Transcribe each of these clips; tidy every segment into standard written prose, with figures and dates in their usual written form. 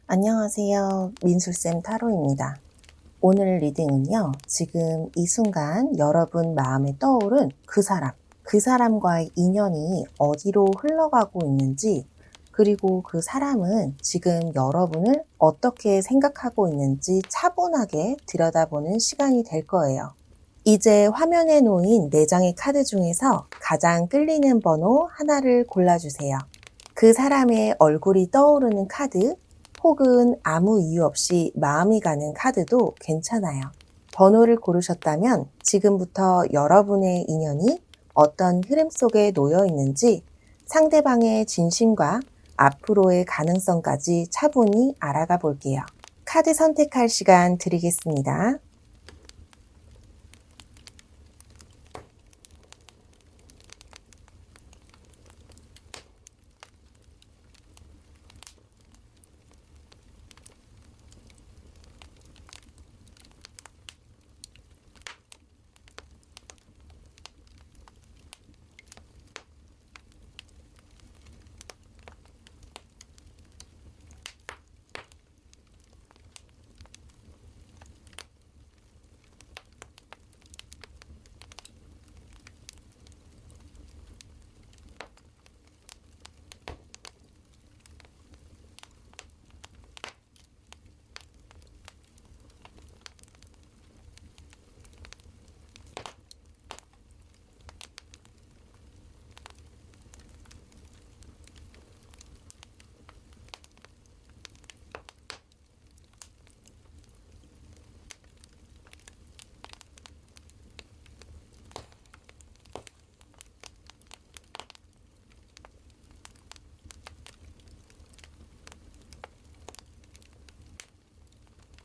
안녕하세요. 민술쌤 타로입니다. 오늘 리딩은요, 지금 이 순간 여러분 마음에 떠오른 그 사람과의 인연이 어디로 흘러가고 있는지, 그리고 그 사람은 지금 여러분을 어떻게 생각하고 있는지 차분하게 들여다보는 시간이 될 거예요. 이제 화면에 놓인 4장의 카드 중에서 가장 끌리는 번호 하나를 골라주세요. 그 사람의 얼굴이 떠오르는 카드, 혹은 아무 이유 없이 마음이 가는 카드도 괜찮아요. 번호를 고르셨다면 지금부터 여러분의 인연이 어떤 흐름 속에 놓여 있는지 상대방의 진심과 앞으로의 가능성까지 차분히 알아가 볼게요. 카드 선택할 시간 드리겠습니다.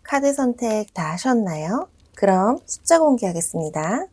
카드 선택 다 하셨나요? 그럼 숫자 공개하겠습니다.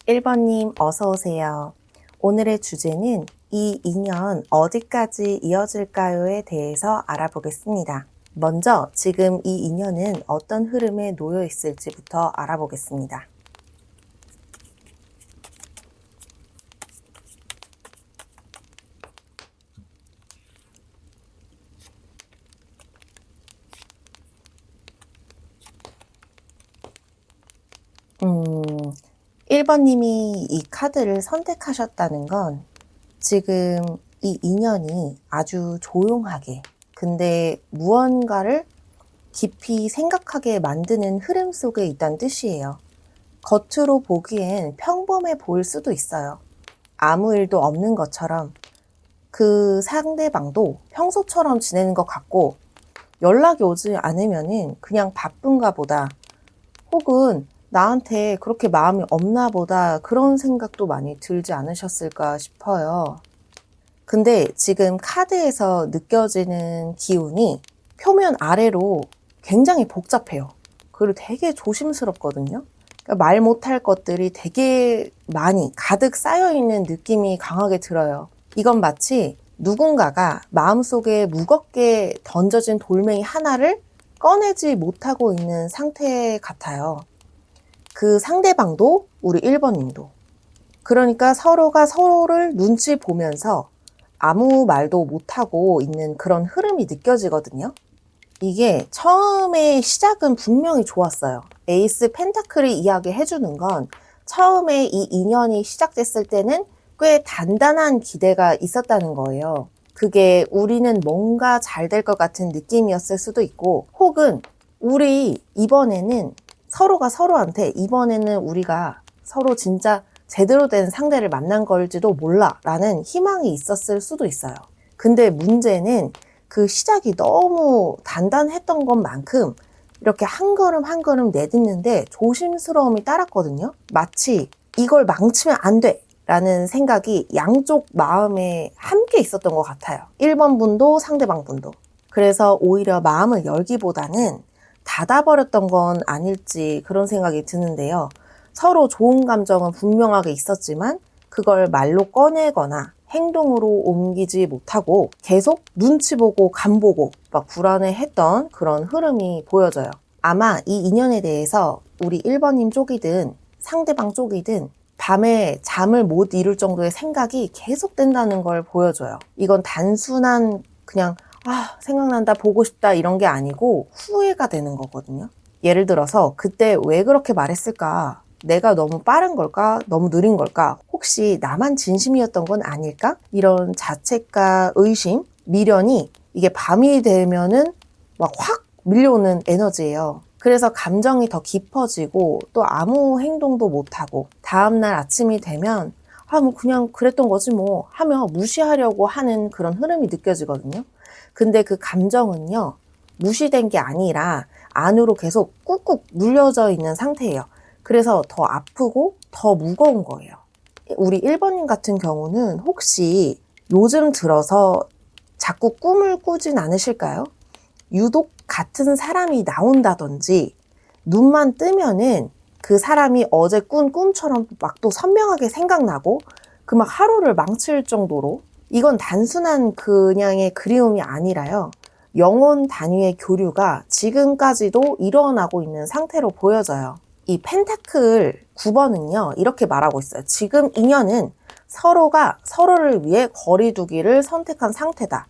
(1번님) 어서오세요. 오늘의 주제는 이 인연 어디까지 이어질까요에 대해서 알아보겠습니다. 먼저 지금 이 인연은 어떤 흐름에 놓여 있을지부터 알아보겠습니다. 음, 1번님이 이 카드를 선택하셨다는 건 지금 이 인연이 아주 조용하게, 근데 무언가를 깊이 생각하게 만드는 흐름 속에 있다는 뜻이에요. 겉으로 보기엔 평범해 보일 수도 있어요. 아무 일도 없는 것처럼 그 상대방도 평소처럼 지내는 것 같고 연락이 오지 않으면은 그냥 바쁜가 보다, 혹은 나한테 그렇게 마음이 없나 보다, 그런 생각도 많이 들지 않으셨을까 싶어요. 근데 지금 카드에서 느껴지는 기운이 표면 아래로 굉장히 복잡해요. 그리고 되게 조심스럽거든요. 그러니까 말 못할 것들이 되게 많이 가득 쌓여있는 느낌이 강하게 들어요. 이건 마치 누군가가 마음속에 무겁게 던져진 돌멩이 하나를 꺼내지 못하고 있는 상태 같아요. 그 상대방도 우리 1번님도. 그러니까 서로가 서로를 눈치 보면서 아무 말도 못하고 있는 그런 흐름이 느껴지거든요. 이게 처음에 시작은 분명히 좋았어요. 에이스 펜타클이 이야기해주는 건 처음에 이 인연이 시작됐을 때는 꽤 단단한 기대가 있었다는 거예요. 그게 우리는 뭔가 잘 될 것 같은 느낌이었을 수도 있고, 혹은 우리 이번에는 서로가 서로한테 이번에는 우리가 서로 진짜 제대로 된 상대를 만난 걸지도 몰라 라는 희망이 있었을 수도 있어요. 근데 문제는 그 시작이 너무 단단했던 것만큼 이렇게 한 걸음 한 걸음 내딛는데 조심스러움이 따랐거든요. 마치 이걸 망치면 안 돼 라는 생각이 양쪽 마음에 함께 있었던 것 같아요. 1번 분도 상대방 분도. 그래서 오히려 마음을 열기보다는 닫아버렸던 건 아닐지 그런 생각이 드는데요. 서로 좋은 감정은 분명하게 있었지만 그걸 말로 꺼내거나 행동으로 옮기지 못하고 계속 눈치 보고 간 보고 막 불안해했던 그런 흐름이 보여져요. 아마 이 인연에 대해서 우리 1번님 쪽이든 상대방 쪽이든 밤에 잠을 못 이룰 정도의 생각이 계속된다는 걸 보여줘요. 이건 단순한 그냥 생각난다, 보고 싶다 이런 게 아니고 후회가 되는 거거든요. 예를 들어서 그때 왜 그렇게 말했을까? 내가 너무 빠른 걸까? 너무 느린 걸까? 혹시 나만 진심이었던 건 아닐까? 이런 자책과 의심, 미련이 이게 밤이 되면은 막 확 밀려오는 에너지예요. 그래서 감정이 더 깊어지고 또 아무 행동도 못하고 다음날 아침이 되면 뭐 그냥 그랬던 거지 뭐 하며 무시하려고 하는 그런 흐름이 느껴지거든요. 근데 그 감정은요, 무시된 게 아니라 안으로 계속 꾹꾹 눌려져 있는 상태예요. 그래서 더 아프고 더 무거운 거예요. 우리 1번님 같은 경우는 혹시 요즘 들어서 자꾸 꿈을 꾸진 않으실까요? 유독 같은 사람이 나온다든지 눈만 뜨면은 그 사람이 어제 꾼 꿈처럼 막 또 선명하게 생각나고 그 막 하루를 망칠 정도로, 이건 단순한 그냥의 그리움이 아니라요. 영혼 단위의 교류가 지금까지도 일어나고 있는 상태로 보여져요. 이 펜타클 9번은요, 이렇게 말하고 있어요. 지금 인연은 서로가 서로를 위해 거리 두기를 선택한 상태다.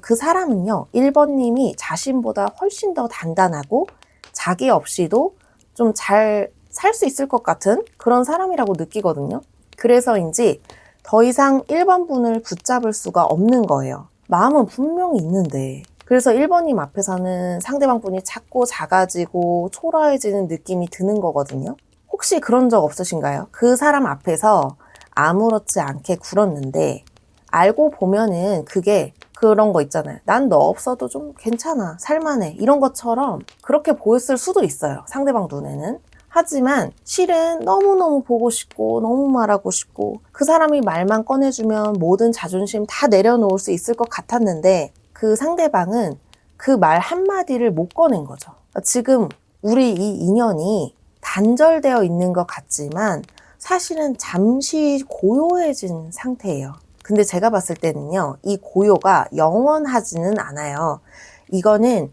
그 사람은요, 1번님이 자신보다 훨씬 더 단단하고 자기 없이도 좀 잘 살 수 있을 것 같은 그런 사람이라고 느끼거든요. 그래서인지 더 이상 1번 분을 붙잡을 수가 없는 거예요. 마음은 분명히 있는데. 그래서 1번님 앞에서는 상대방 분이 작고 작아지고 초라해지는 느낌이 드는 거거든요. 혹시 그런 적 없으신가요? 그 사람 앞에서 아무렇지 않게 굴었는데 알고 보면은 그게 그런 거 있잖아요. 난 너 없어도 좀 괜찮아, 살만해, 이런 것처럼 그렇게 보였을 수도 있어요, 상대방 눈에는. 하지만 실은 너무너무 보고 싶고 너무 말하고 싶고 그 사람이 말만 꺼내주면 모든 자존심 다 내려놓을 수 있을 것 같았는데 그 상대방은 그 말 한마디를 못 꺼낸 거죠. 지금 우리 이 인연이 단절되어 있는 것 같지만 사실은 잠시 고요해진 상태예요. 근데 제가 봤을 때는요, 이 고요가 영원하지는 않아요. 이거는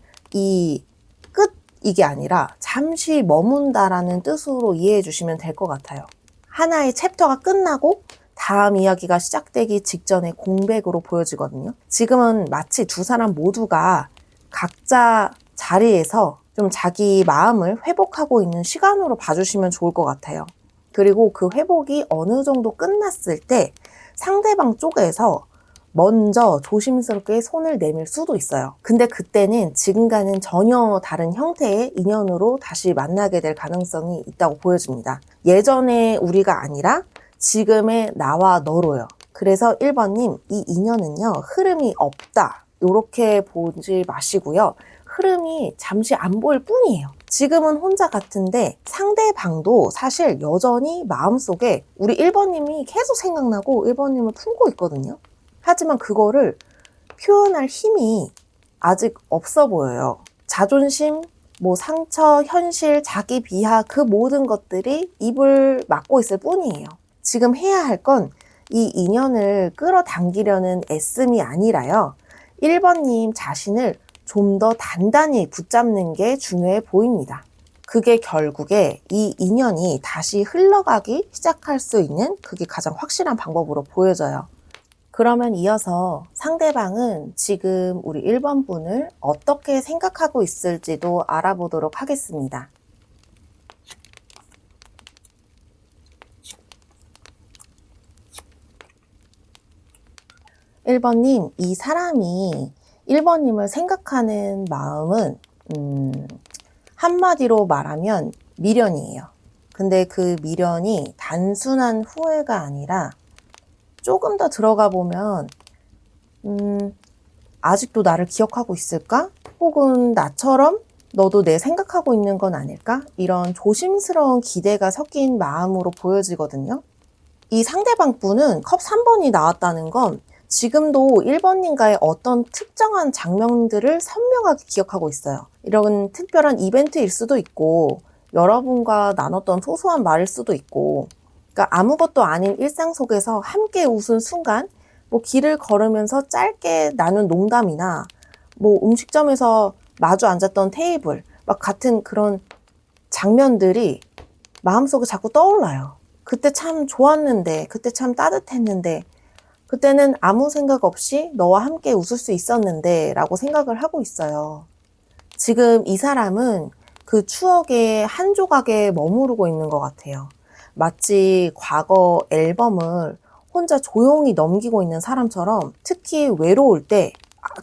이게 아니라 잠시 머문다라는 뜻으로 이해해 주시면 될 것 같아요. 하나의 챕터가 끝나고 다음 이야기가 시작되기 직전의 공백으로 보여지거든요. 지금은 마치 두 사람 모두가 각자 자리에서 좀 자기 마음을 회복하고 있는 시간으로 봐주시면 좋을 것 같아요. 그리고 그 회복이 어느 정도 끝났을 때 상대방 쪽에서 먼저 조심스럽게 손을 내밀 수도 있어요. 근데 그때는 지금과는 전혀 다른 형태의 인연으로 다시 만나게 될 가능성이 있다고 보여집니다. 예전의 우리가 아니라 지금의 나와 너로요. 그래서 1번님, 이 인연은요, 흐름이 없다, 이렇게 보지 마시고요. 흐름이 잠시 안 보일 뿐이에요. 지금은 혼자 같은데 상대방도 사실 여전히 마음속에 우리 1번님이 계속 생각나고 1번님을 품고 있거든요. 하지만 그거를 표현할 힘이 아직 없어 보여요. 자존심, 상처, 현실, 자기 비하, 그 모든 것들이 입을 막고 있을 뿐이에요. 지금 해야 할 건 이 인연을 끌어당기려는 애씀이 아니라요, 1번님 자신을 좀 더 단단히 붙잡는 게 중요해 보입니다. 그게 결국에 이 인연이 다시 흘러가기 시작할 수 있는, 그게 가장 확실한 방법으로 보여져요. 그러면 이어서 상대방은 지금 우리 1번 분을 어떻게 생각하고 있을지도 알아보도록 하겠습니다. 1번님, 이 사람이 1번님을 생각하는 마음은 한마디로 말하면 미련이에요. 근데 그 미련이 단순한 후회가 아니라 조금 더 들어가 보면 아직도 나를 기억하고 있을까? 혹은 나처럼 너도 내 생각하고 있는 건 아닐까? 이런 조심스러운 기대가 섞인 마음으로 보여지거든요. 이 상대방 분은 컵 3번이 나왔다는 건 지금도 1번님과의 어떤 특정한 장면들을 선명하게 기억하고 있어요. 이런 특별한 이벤트일 수도 있고 여러분과 나눴던 소소한 말일 수도 있고, 그러니까 아무것도 아닌 일상 속에서 함께 웃은 순간, 뭐 길을 걸으면서 짧게 나눈 농담이나 뭐 음식점에서 마주 앉았던 테이블, 막 같은 그런 장면들이 마음속에 자꾸 떠올라요. 그때 참 좋았는데, 그때 참 따뜻했는데, 그때는 아무 생각 없이 너와 함께 웃을 수 있었는데 라고 생각을 하고 있어요. 지금 이 사람은 그 추억의 한 조각에 머무르고 있는 것 같아요. 마치 과거 앨범을 혼자 조용히 넘기고 있는 사람처럼, 특히 외로울 때,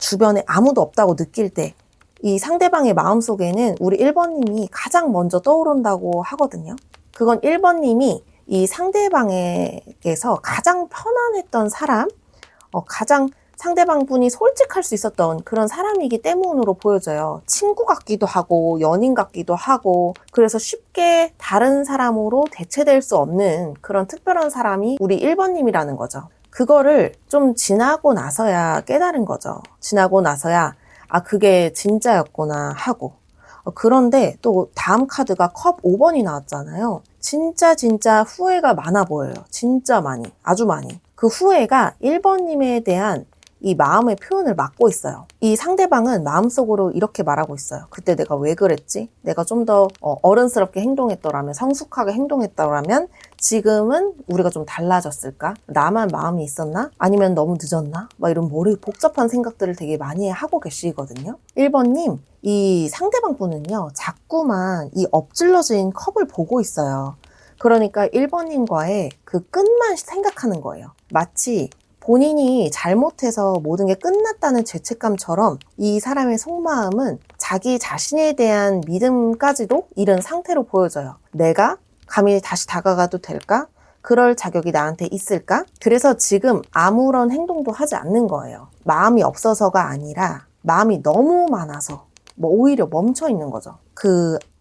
주변에 아무도 없다고 느낄 때, 이 상대방의 마음속에는 우리 1번님이 가장 먼저 떠오른다고 하거든요. 그건 1번님이 이 상대방에게서 가장 편안했던 사람, 가장 상대방 분이 솔직할 수 있었던 그런 사람이기 때문으로 보여져요. 친구 같기도 하고 연인 같기도 하고, 그래서 쉽게 다른 사람으로 대체될 수 없는 그런 특별한 사람이 우리 1번님이라는 거죠. 그거를 좀 지나고 나서야 깨달은 거죠. 지나고 나서야 그게 진짜였구나 하고. 그런데 또 다음 카드가 컵 5번이 나왔잖아요. 진짜 후회가 많아 보여요. 진짜 많이, 아주 많이. 그 후회가 1번님에 대한 이 마음의 표현을 막고 있어요. 이 상대방은 마음속으로 이렇게 말하고 있어요. 그때 내가 왜 그랬지? 내가 좀 더 어른스럽게 행동했더라면, 성숙하게 행동했더라면 지금은 우리가 좀 달라졌을까? 나만 마음이 있었나? 아니면 너무 늦었나? 막 이런 머리 복잡한 생각들을 되게 많이 하고 계시거든요. 1번님, 이 상대방 분은요, 자꾸만 이 엎질러진 컵을 보고 있어요. 그러니까 1번님과의 그 끝만 생각하는 거예요. 마치 본인이 잘못해서 모든 게 끝났다는 죄책감처럼 이 사람의 속마음은 자기 자신에 대한 믿음까지도 잃은 상태로 보여져요. 내가 감히 다시 다가가도 될까? 그럴 자격이 나한테 있을까? 그래서 지금 아무런 행동도 하지 않는 거예요. 마음이 없어서가 아니라 마음이 너무 많아서 오히려 멈춰 있는 거죠.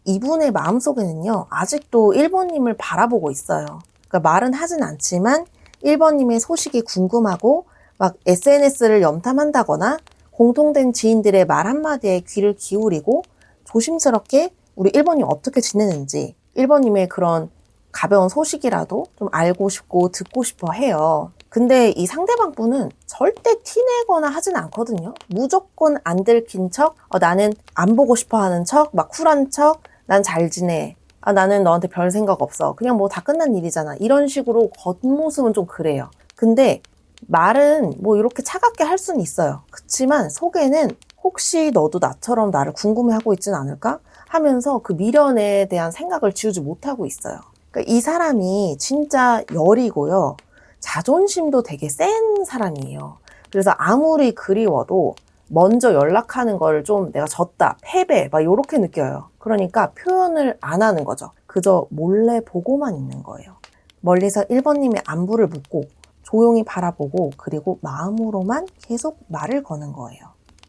이분의 마음속에는요, 아직도 1번님을 바라보고 있어요. 그러니까 말은 하진 않지만 1번님의 소식이 궁금하고 막 SNS를 염탐한다거나 공통된 지인들의 말 한마디에 귀를 기울이고 조심스럽게 우리 1번님 어떻게 지내는지, 1번님의 그런 가벼운 소식이라도 좀 알고 싶고 듣고 싶어 해요. 근데 이 상대방 분은 절대 티내거나 하진 않거든요. 무조건 안 들킨 척, 나는 안 보고 싶어 하는 척, 막 쿨한 척, 난 잘 지내. 나는 너한테 별 생각 없어. 그냥 뭐 다 끝난 일이잖아. 이런 식으로 겉모습은 좀 그래요. 근데 말은 뭐 이렇게 차갑게 할 수는 있어요. 그치만 속에는 혹시 너도 나처럼 나를 궁금해하고 있진 않을까? 하면서 그 미련에 대한 생각을 지우지 못하고 있어요. 그러니까 이 사람이 진짜 여리고요. 자존심도 되게 센 사람이에요. 그래서 아무리 그리워도 먼저 연락하는 걸 좀 내가 졌다, 패배, 막 이렇게 느껴요. 그러니까 표현을 안 하는 거죠. 그저 몰래 보고만 있는 거예요. 멀리서 1번님의 안부를 묻고 조용히 바라보고, 그리고 마음으로만 계속 말을 거는 거예요.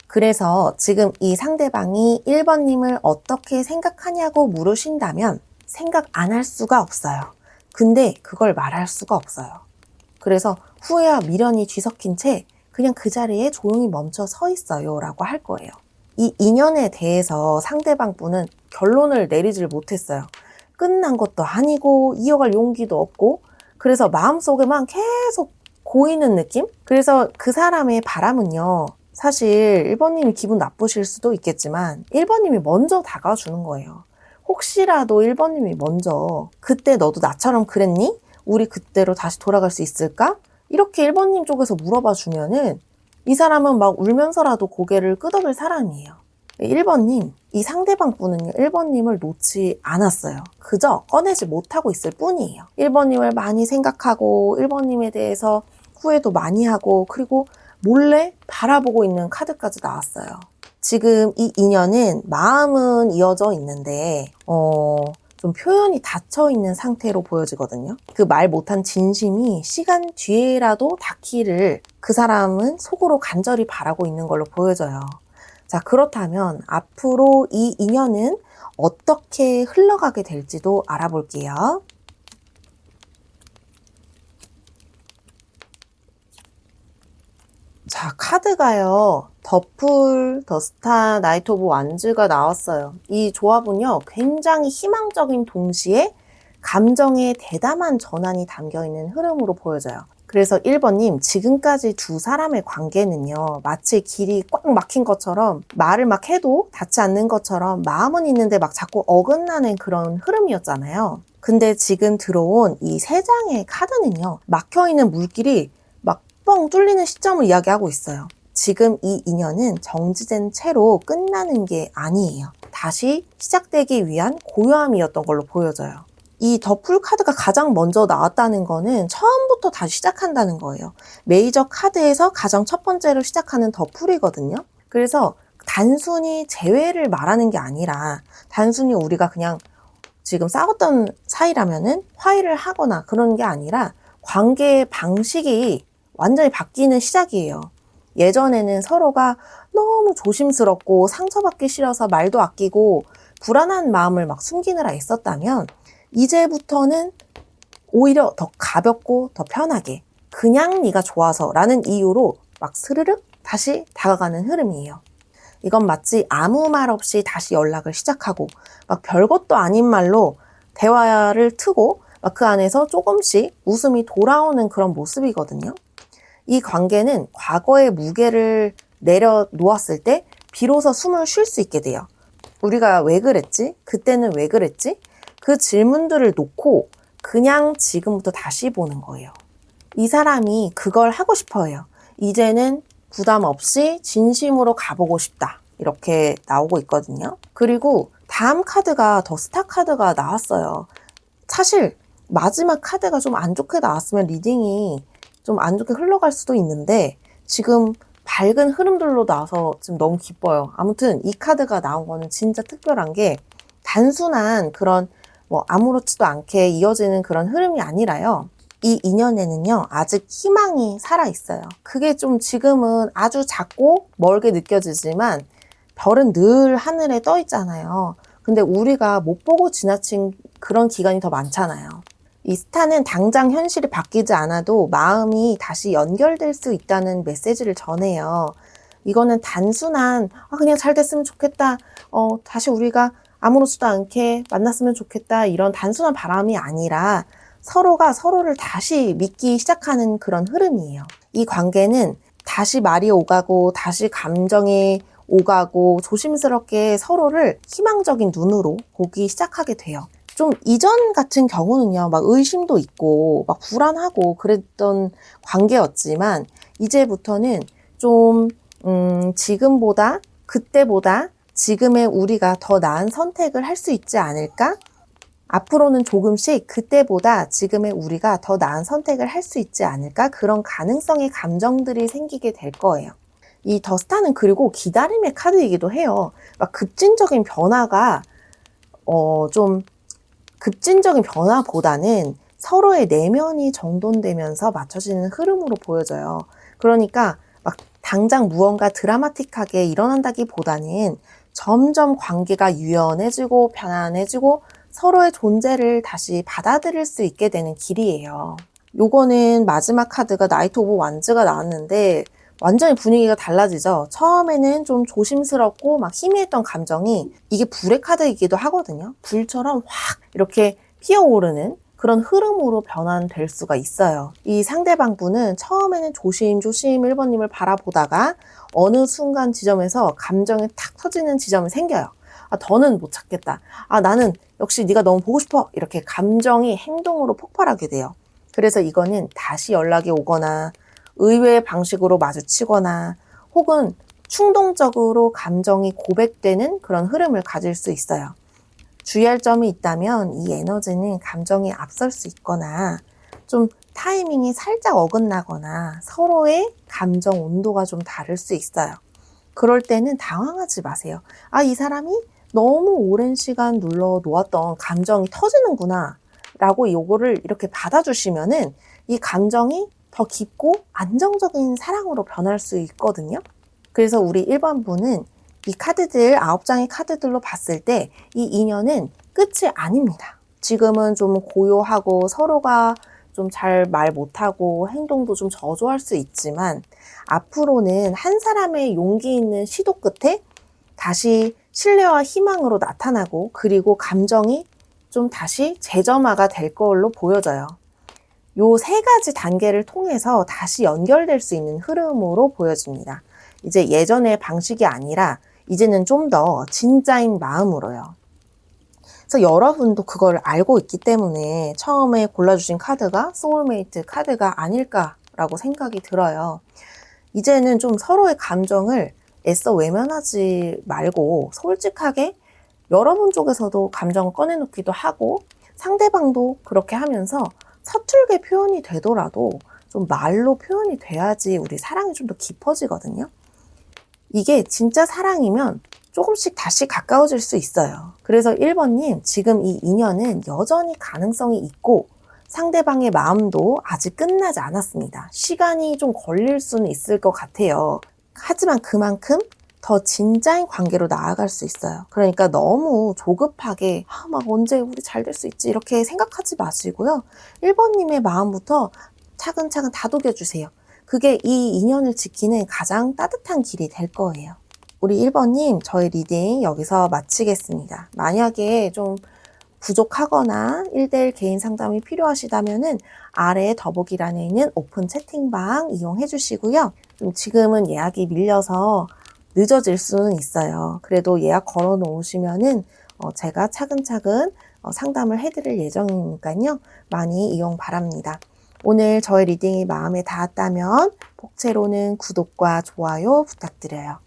그래서 지금 이 상대방이 1번님을 어떻게 생각하냐고 물으신다면 생각 안 할 수가 없어요. 근데 그걸 말할 수가 없어요. 그래서 후회와 미련이 뒤섞인 채 그냥 그 자리에 조용히 멈춰 서 있어요 라고 할 거예요. 이 인연에 대해서 상대방 분은 결론을 내리질 못했어요. 끝난 것도 아니고 이어갈 용기도 없고, 그래서 마음속에만 계속 고이는 느낌? 그래서 그 사람의 바람은요, 사실 1번님이 기분 나쁘실 수도 있겠지만 1번님이 먼저 다가주는 거예요. 혹시라도 1번님이 먼저 그때 너도 나처럼 그랬니? 우리 그때로 다시 돌아갈 수 있을까? 이렇게 1번님 쪽에서 물어봐 주면은 이 사람은 막 울면서라도 고개를 끄덕일 사람이에요. 1번님, 이 상대방 분은요, 1번님을 놓지 않았어요. 그저 꺼내지 못하고 있을 뿐이에요. 1번님을 많이 생각하고 1번님에 대해서 후회도 많이 하고 그리고 몰래 바라보고 있는 카드까지 나왔어요. 지금 이 인연은 마음은 이어져 있는데 좀 표현이 닫혀 있는 상태로 보여지거든요. 그 말 못한 진심이 시간 뒤에라도 닿기를 그 사람은 속으로 간절히 바라고 있는 걸로 보여져요. 자, 그렇다면 앞으로 이 인연은 어떻게 흘러가게 될지도 알아볼게요. 자, 카드가요. 더 풀, 더 스타, 나이트 오브 완즈가 나왔어요. 이 조합은요, 굉장히 희망적인 동시에 감정의 대담한 전환이 담겨있는 흐름으로 보여져요. 그래서 1번님, 지금까지 두 사람의 관계는요, 마치 길이 꽉 막힌 것처럼 말을 막 해도 닿지 않는 것처럼 마음은 있는데 막 자꾸 어긋나는 그런 흐름이었잖아요. 근데 지금 들어온 이 세 장의 카드는요, 막혀있는 물길이 막 뻥 뚫리는 시점을 이야기하고 있어요. 지금 이 인연은 정지된 채로 끝나는 게 아니에요. 다시 시작되기 위한 고요함이었던 걸로 보여져요. 이 더 풀 카드가 가장 먼저 나왔다는 거는 처음부터 다시 시작한다는 거예요. 메이저 카드에서 가장 첫 번째로 시작하는 더 풀이거든요. 그래서 단순히 재회를 말하는 게 아니라 단순히 우리가 그냥 지금 싸웠던 사이라면은 화해를 하거나 그런 게 아니라 관계의 방식이 완전히 바뀌는 시작이에요. 예전에는 서로가 너무 조심스럽고 상처받기 싫어서 말도 아끼고 불안한 마음을 막 숨기느라 애썼다면 이제부터는 오히려 더 가볍고 더 편하게 그냥 네가 좋아서 라는 이유로 막 스르륵 다시 다가가는 흐름이에요. 이건 마치 아무 말 없이 다시 연락을 시작하고 막 별것도 아닌 말로 대화를 트고 막 그 안에서 조금씩 웃음이 돌아오는 그런 모습이거든요. 이 관계는 과거의 무게를 내려놓았을 때 비로소 숨을 쉴 수 있게 돼요. 우리가 왜 그랬지? 그때는 왜 그랬지? 그 질문들을 놓고 그냥 지금부터 다시 보는 거예요. 이 사람이 그걸 하고 싶어 해요. 이제는 부담 없이 진심으로 가보고 싶다. 이렇게 나오고 있거든요. 그리고 다음 카드가 더 스타 카드가 나왔어요. 사실 마지막 카드가 좀 안 좋게 나왔으면 리딩이 좀 안 좋게 흘러갈 수도 있는데 지금 밝은 흐름들로 나와서 지금 너무 기뻐요. 아무튼 이 카드가 나온 거는 진짜 특별한 게 단순한 그런 뭐 아무렇지도 않게 이어지는 그런 흐름이 아니라요. 이 인연에는요, 아직 희망이 살아있어요. 그게 좀 지금은 아주 작고 멀게 느껴지지만 별은 늘 하늘에 떠 있잖아요. 근데 우리가 못 보고 지나친 그런 기간이 더 많잖아요. 이 스타는 당장 현실이 바뀌지 않아도 마음이 다시 연결될 수 있다는 메시지를 전해요. 이거는 단순한 그냥 잘 됐으면 좋겠다. 다시 우리가 아무렇지도 않게 만났으면 좋겠다. 이런 단순한 바람이 아니라 서로가 서로를 다시 믿기 시작하는 그런 흐름이에요. 이 관계는 다시 말이 오가고 다시 감정이 오가고 조심스럽게 서로를 희망적인 눈으로 보기 시작하게 돼요. 좀 이전 같은 경우는요, 막 의심도 있고 막 불안하고 그랬던 관계였지만 이제부터는 좀 지금보다 그때보다 지금의 우리가 더 나은 선택을 할 수 있지 않을까? 앞으로는 조금씩 그때보다 지금의 우리가 더 나은 선택을 할 수 있지 않을까? 그런 가능성의 감정들이 생기게 될 거예요. 이 더 스타는 그리고 기다림의 카드이기도 해요. 막 급진적인 변화가 좀 급진적인 변화보다는 서로의 내면이 정돈되면서 맞춰지는 흐름으로 보여져요. 그러니까 막 당장 무언가 드라마틱하게 일어난다기보다는 점점 관계가 유연해지고 편안해지고 서로의 존재를 다시 받아들일 수 있게 되는 길이에요. 요거는 마지막 카드가 나이트 오브 완즈가 나왔는데 완전히 분위기가 달라지죠. 처음에는 좀 조심스럽고 막 희미했던 감정이 이게 불의 카드이기도 하거든요. 불처럼 확 이렇게 피어오르는 그런 흐름으로 변환될 수가 있어요. 이 상대방 분은 처음에는 조심조심 1번님을 바라보다가 어느 순간 지점에서 감정이 탁 터지는 지점이 생겨요. 더는 못 찾겠다. 나는 역시 네가 너무 보고 싶어. 이렇게 감정이 행동으로 폭발하게 돼요. 그래서 이거는 다시 연락이 오거나 의외의 방식으로 마주치거나 혹은 충동적으로 감정이 고백되는 그런 흐름을 가질 수 있어요. 주의할 점이 있다면 이 에너지는 감정이 앞설 수 있거나 좀 타이밍이 살짝 어긋나거나 서로의 감정 온도가 좀 다를 수 있어요. 그럴 때는 당황하지 마세요. 아, 이 사람이 너무 오랜 시간 눌러 놓았던 감정이 터지는구나 라고 요거를 이렇게 받아주시면은 이 감정이 더 깊고 안정적인 사랑으로 변할 수 있거든요. 그래서 우리 1번 분은 이 카드들 9장의 카드들로 봤을 때 이 인연은 끝이 아닙니다. 지금은 좀 고요하고 서로가 좀 잘 말 못하고 행동도 좀 저조할 수 있지만 앞으로는 한 사람의 용기 있는 시도 끝에 다시 신뢰와 희망으로 나타나고 그리고 감정이 좀 다시 재점화가 될 걸로 보여져요. 요 세 가지 단계를 통해서 다시 연결될 수 있는 흐름으로 보여집니다. 이제 예전의 방식이 아니라 이제는 좀 더 진짜인 마음으로요. 그래서 여러분도 그걸 알고 있기 때문에 처음에 골라주신 카드가 소울메이트 카드가 아닐까라고 생각이 들어요. 이제는 좀 서로의 감정을 애써 외면하지 말고 솔직하게 여러분 쪽에서도 감정을 꺼내놓기도 하고 상대방도 그렇게 하면서 서툴게 표현이 되더라도 좀 말로 표현이 돼야지 우리 사랑이 좀 더 깊어지거든요. 이게 진짜 사랑이면 조금씩 다시 가까워질 수 있어요. 그래서 1번님, 지금 이 인연은 여전히 가능성이 있고 상대방의 마음도 아직 끝나지 않았습니다. 시간이 좀 걸릴 수는 있을 것 같아요. 하지만 그만큼 더 진짜인 관계로 나아갈 수 있어요. 그러니까 너무 조급하게 막 언제 우리 잘 될 수 있지 이렇게 생각하지 마시고요. 1번님의 마음부터 차근차근 다독여주세요. 그게 이 인연을 지키는 가장 따뜻한 길이 될 거예요. 우리 1번님, 저의 리딩 여기서 마치겠습니다. 만약에 좀 부족하거나 1대1 개인 상담이 필요하시다면은 아래 더보기란에 있는 오픈 채팅방 이용해 주시고요. 좀 지금은 예약이 밀려서 늦어질 수는 있어요. 그래도 예약 걸어 놓으시면은 제가 차근차근 상담을 해드릴 예정이니까요. 많이 이용 바랍니다. 오늘 저의 리딩이 마음에 닿았다면 복채로는 구독과 좋아요 부탁드려요.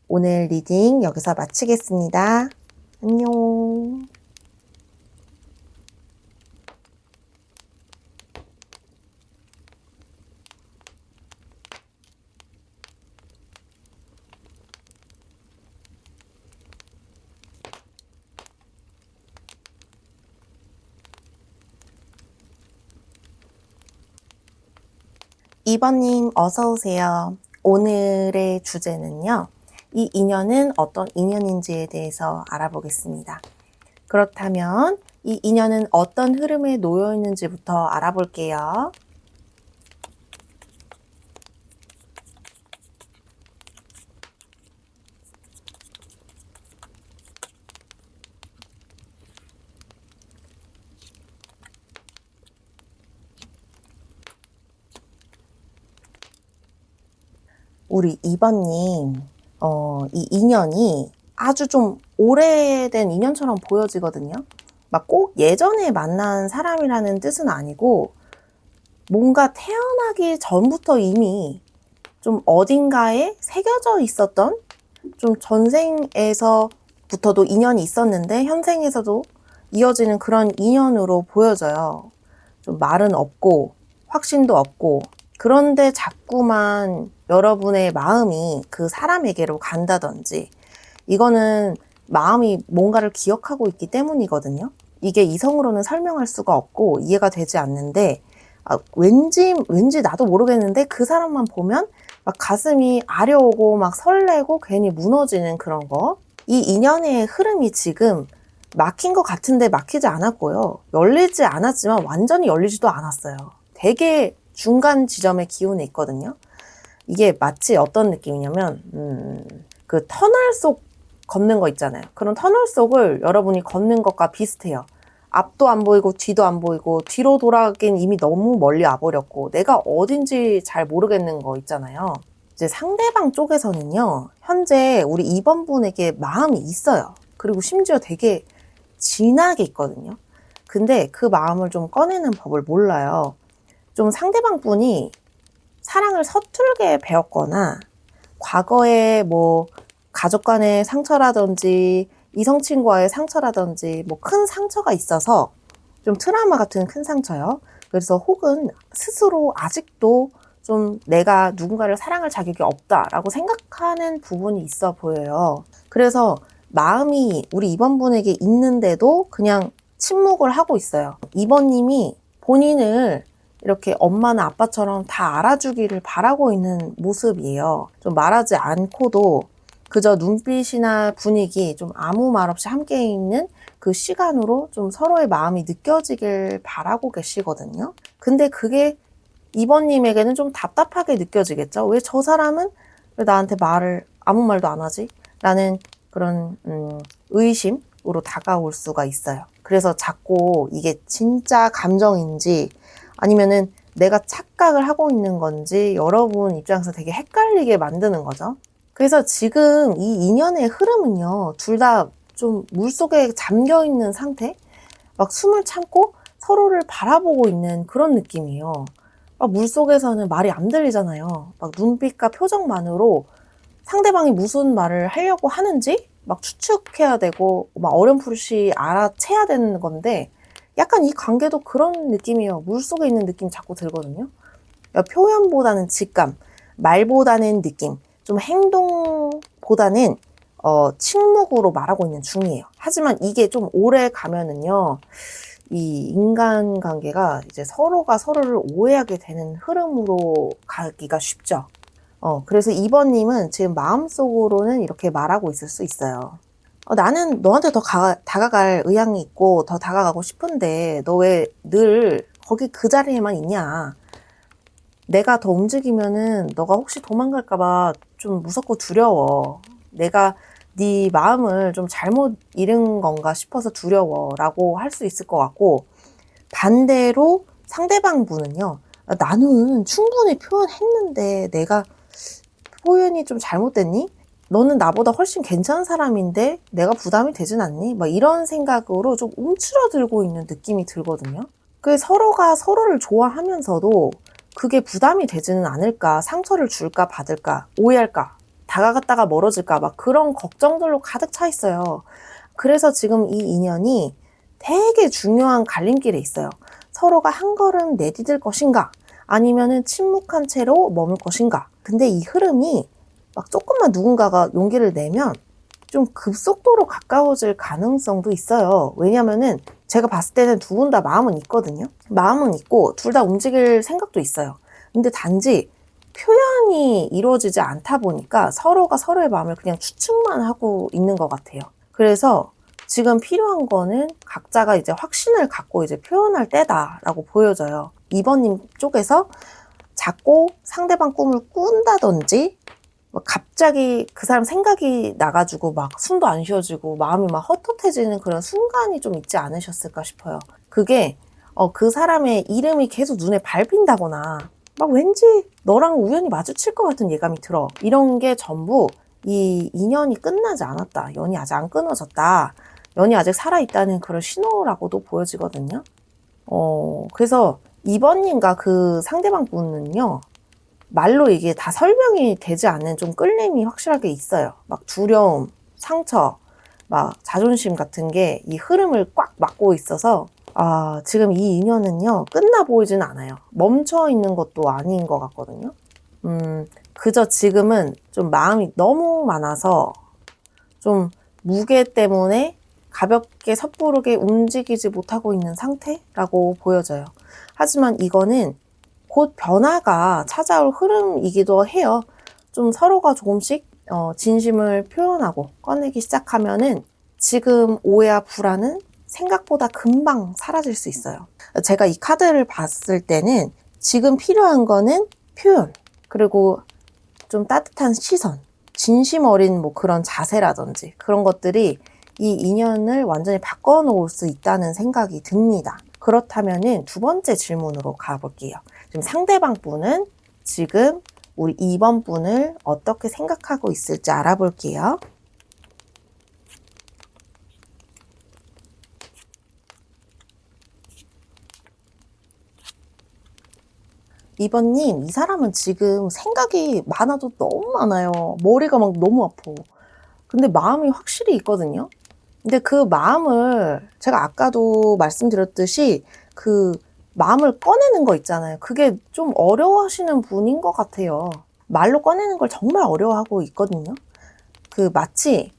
오늘 리딩 여기서 마치겠습니다. 안녕. 2번님 어서 오세요. 오늘의 주제는요. 이 인연은 어떤 인연인지에 대해서 알아보겠습니다. 그렇다면 이 인연은 어떤 흐름에 놓여 있는지부터 알아볼게요. 우리 2번님, 이 인연이 아주 좀 오래된 인연처럼 보여지거든요. 막 꼭 예전에 만난 사람이라는 뜻은 아니고 뭔가 태어나기 전부터 이미 좀 어딘가에 새겨져 있었던 좀 전생에서부터도 인연이 있었는데 현생에서도 이어지는 그런 인연으로 보여져요. 좀 말은 없고 확신도 없고 그런데 자꾸만 여러분의 마음이 그 사람에게로 간다든지 이거는 마음이 뭔가를 기억하고 있기 때문이거든요. 이게 이성으로는 설명할 수가 없고 이해가 되지 않는데 왠지 나도 모르겠는데 그 사람만 보면 막 가슴이 아려오고 막 설레고 괜히 무너지는 그런 거. 이 인연의 흐름이 지금 막힌 것 같은데 막히지 않았고요. 열리지 않았지만 완전히 열리지도 않았어요. 되게 중간 지점의 기운이 있거든요. 이게 마치 어떤 느낌이냐면 그 터널 속 걷는 거 있잖아요. 그런 터널 속을 여러분이 걷는 것과 비슷해요. 앞도 안 보이고 뒤도 안 보이고 뒤로 돌아가긴 이미 너무 멀리 와버렸고 내가 어딘지 잘 모르겠는 거 있잖아요. 이제 상대방 쪽에서는요. 현재 우리 2번 분에게 마음이 있어요. 그리고 심지어 되게 진하게 있거든요. 근데 그 마음을 좀 꺼내는 법을 몰라요. 좀 상대방 분이 사랑을 서툴게 배웠거나 과거에 뭐 가족 간의 상처라든지 이성 친구와의 상처라든지 뭐 큰 상처가 있어서 좀 트라우마 같은 큰 상처요. 그래서 혹은 스스로 아직도 좀 내가 누군가를 사랑할 자격이 없다라고 생각하는 부분이 있어 보여요. 그래서 마음이 우리 2번 분에게 있는데도 그냥 침묵을 하고 있어요. 2번님이 본인을 이렇게 엄마나 아빠처럼 다 알아주기를 바라고 있는 모습이에요. 좀 말하지 않고도 그저 눈빛이나 분위기, 좀 아무 말 없이 함께 있는 그 시간으로 좀 서로의 마음이 느껴지길 바라고 계시거든요. 근데 그게 2번님에게는 좀 답답하게 느껴지겠죠. 왜 저 사람은 왜 나한테 아무 말도 안 하지? 라는 그런 의심으로 다가올 수가 있어요. 그래서 자꾸 이게 진짜 감정인지 아니면은 내가 착각을 하고 있는 건지 여러분 입장에서 되게 헷갈리게 만드는 거죠. 그래서 지금 이 인연의 흐름은요, 둘 다 좀 물속에 잠겨 있는 상태? 막 숨을 참고 서로를 바라보고 있는 그런 느낌이에요. 막 물속에서는 말이 안 들리잖아요. 막 눈빛과 표정만으로 상대방이 무슨 말을 하려고 하는지 막 추측해야 되고 막 어렴풋이 알아채야 되는 건데 약간 이 관계도 그런 느낌이에요. 물속에 있는 느낌 자꾸 들거든요. 그러니까 표현보다는 직감, 말보다는 느낌, 좀 행동보다는 침묵으로 말하고 있는 중이에요. 하지만 이게 좀 오래 가면은요, 이 인간관계가 이제 서로가 서로를 오해하게 되는 흐름으로 가기가 쉽죠. 그래서 2번님은 지금 마음속으로는 이렇게 말하고 있을 수 있어요. 나는 너한테 더 다가갈 의향이 있고 더 다가가고 싶은데 너 왜 늘 거기 그 자리에만 있냐. 내가 더 움직이면은 너가 혹시 도망갈까봐 좀 무섭고 두려워. 내가 네 마음을 좀 잘못 잃은 건가 싶어서 두려워라고 할 수 있을 것 같고, 반대로 상대방 분은요, 나는 충분히 표현했는데 내가 표현이 좀 잘못됐니? 너는 나보다 훨씬 괜찮은 사람인데 내가 부담이 되진 않니? 막 이런 생각으로 좀 움츠러들고 있는 느낌이 들거든요. 그 서로가 서로를 좋아하면서도 그게 부담이 되지는 않을까, 상처를 줄까, 받을까, 오해할까, 다가갔다가 멀어질까, 막 그런 걱정들로 가득 차 있어요. 그래서 지금 이 인연이 되게 중요한 갈림길에 있어요. 서로가 한 걸음 내디딜 것인가, 아니면은 침묵한 채로 머물 것인가. 근데 이 흐름이 막 조금만 누군가가 용기를 내면 좀 급속도로 가까워질 가능성도 있어요. 왜냐면은 제가 봤을 때는 두 분 다 마음은 있거든요. 마음은 있고 둘 다 움직일 생각도 있어요. 근데 단지 표현이 이루어지지 않다 보니까 서로가 서로의 마음을 그냥 추측만 하고 있는 것 같아요. 그래서 지금 필요한 거는 각자가 이제 확신을 갖고 이제 표현할 때다라고 보여져요. 2번님 쪽에서 자꾸 상대방 꿈을 꾼다든지 갑자기 그 사람 생각이 나가지고 막 숨도 안 쉬어지고 마음이 막 헛헛해지는 그런 순간이 좀 있지 않으셨을까 싶어요. 그게 그 사람의 이름이 계속 눈에 밟힌다거나 막 왠지 너랑 우연히 마주칠 것 같은 예감이 들어. 이런 게 전부 이 인연이 끝나지 않았다. 연이 아직 안 끊어졌다. 연이 아직 살아있다는 그런 신호라고도 보여지거든요. 그래서 2번님과 그 상대방 분은요, 말로 이게 다 설명이 되지 않는 좀 끌림이 확실하게 있어요. 막 두려움, 상처, 막 자존심 같은 게 이 흐름을 꽉 막고 있어서 지금 이 인연은요, 끝나 보이진 않아요. 멈춰 있는 것도 아닌 것 같거든요. 그저 지금은 좀 마음이 너무 많아서 좀 무게 때문에 가볍게 섣부르게 움직이지 못하고 있는 상태라고 보여져요. 하지만 이거는 곧 변화가 찾아올 흐름이기도 해요. 좀 서로가 조금씩 진심을 표현하고 꺼내기 시작하면은 지금 오해와 불안은 생각보다 금방 사라질 수 있어요. 제가 이 카드를 봤을 때는 지금 필요한 거는 표현, 그리고 좀 따뜻한 시선, 진심 어린 뭐 그런 자세라든지 그런 것들이 이 인연을 완전히 바꿔놓을 수 있다는 생각이 듭니다. 그렇다면은 두 번째 질문으로 가볼게요. 지금 상대방 분은 지금 우리 2번 분을 어떻게 생각하고 있을지 알아볼게요. 2번님, 이 사람은 지금 생각이 많아도 너무 많아요. 머리가 막 너무 아파. 근데 마음이 확실히 있거든요. 근데 그 마음을 제가 아까도 말씀드렸듯이 그 마음을 꺼내는 거 있잖아요. 그게 좀 어려워하시는 분인 것 같아요. 말로 꺼내는 걸 정말 어려워하고 있거든요. 그 마치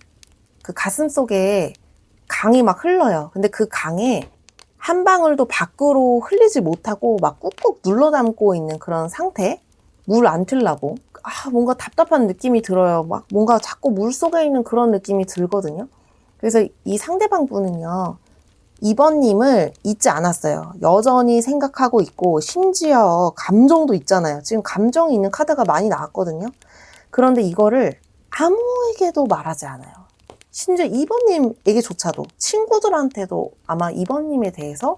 그 가슴 속에 강이 막 흘러요. 근데 그 강에 한 방울도 밖으로 흘리지 못하고 막 꾹꾹 눌러 담고 있는 그런 상태? 물 안 튈라고. 뭔가 답답한 느낌이 들어요. 막 뭔가 자꾸 물 속에 있는 그런 느낌이 들거든요. 그래서 이 상대방 분은요, 2번님을 잊지 않았어요. 여전히 생각하고 있고, 심지어 감정도 있잖아요. 지금 감정이 있는 카드가 많이 나왔거든요. 그런데 이거를 아무에게도 말하지 않아요. 심지어 2번님에게조차도, 친구들한테도 아마 2번님에 대해서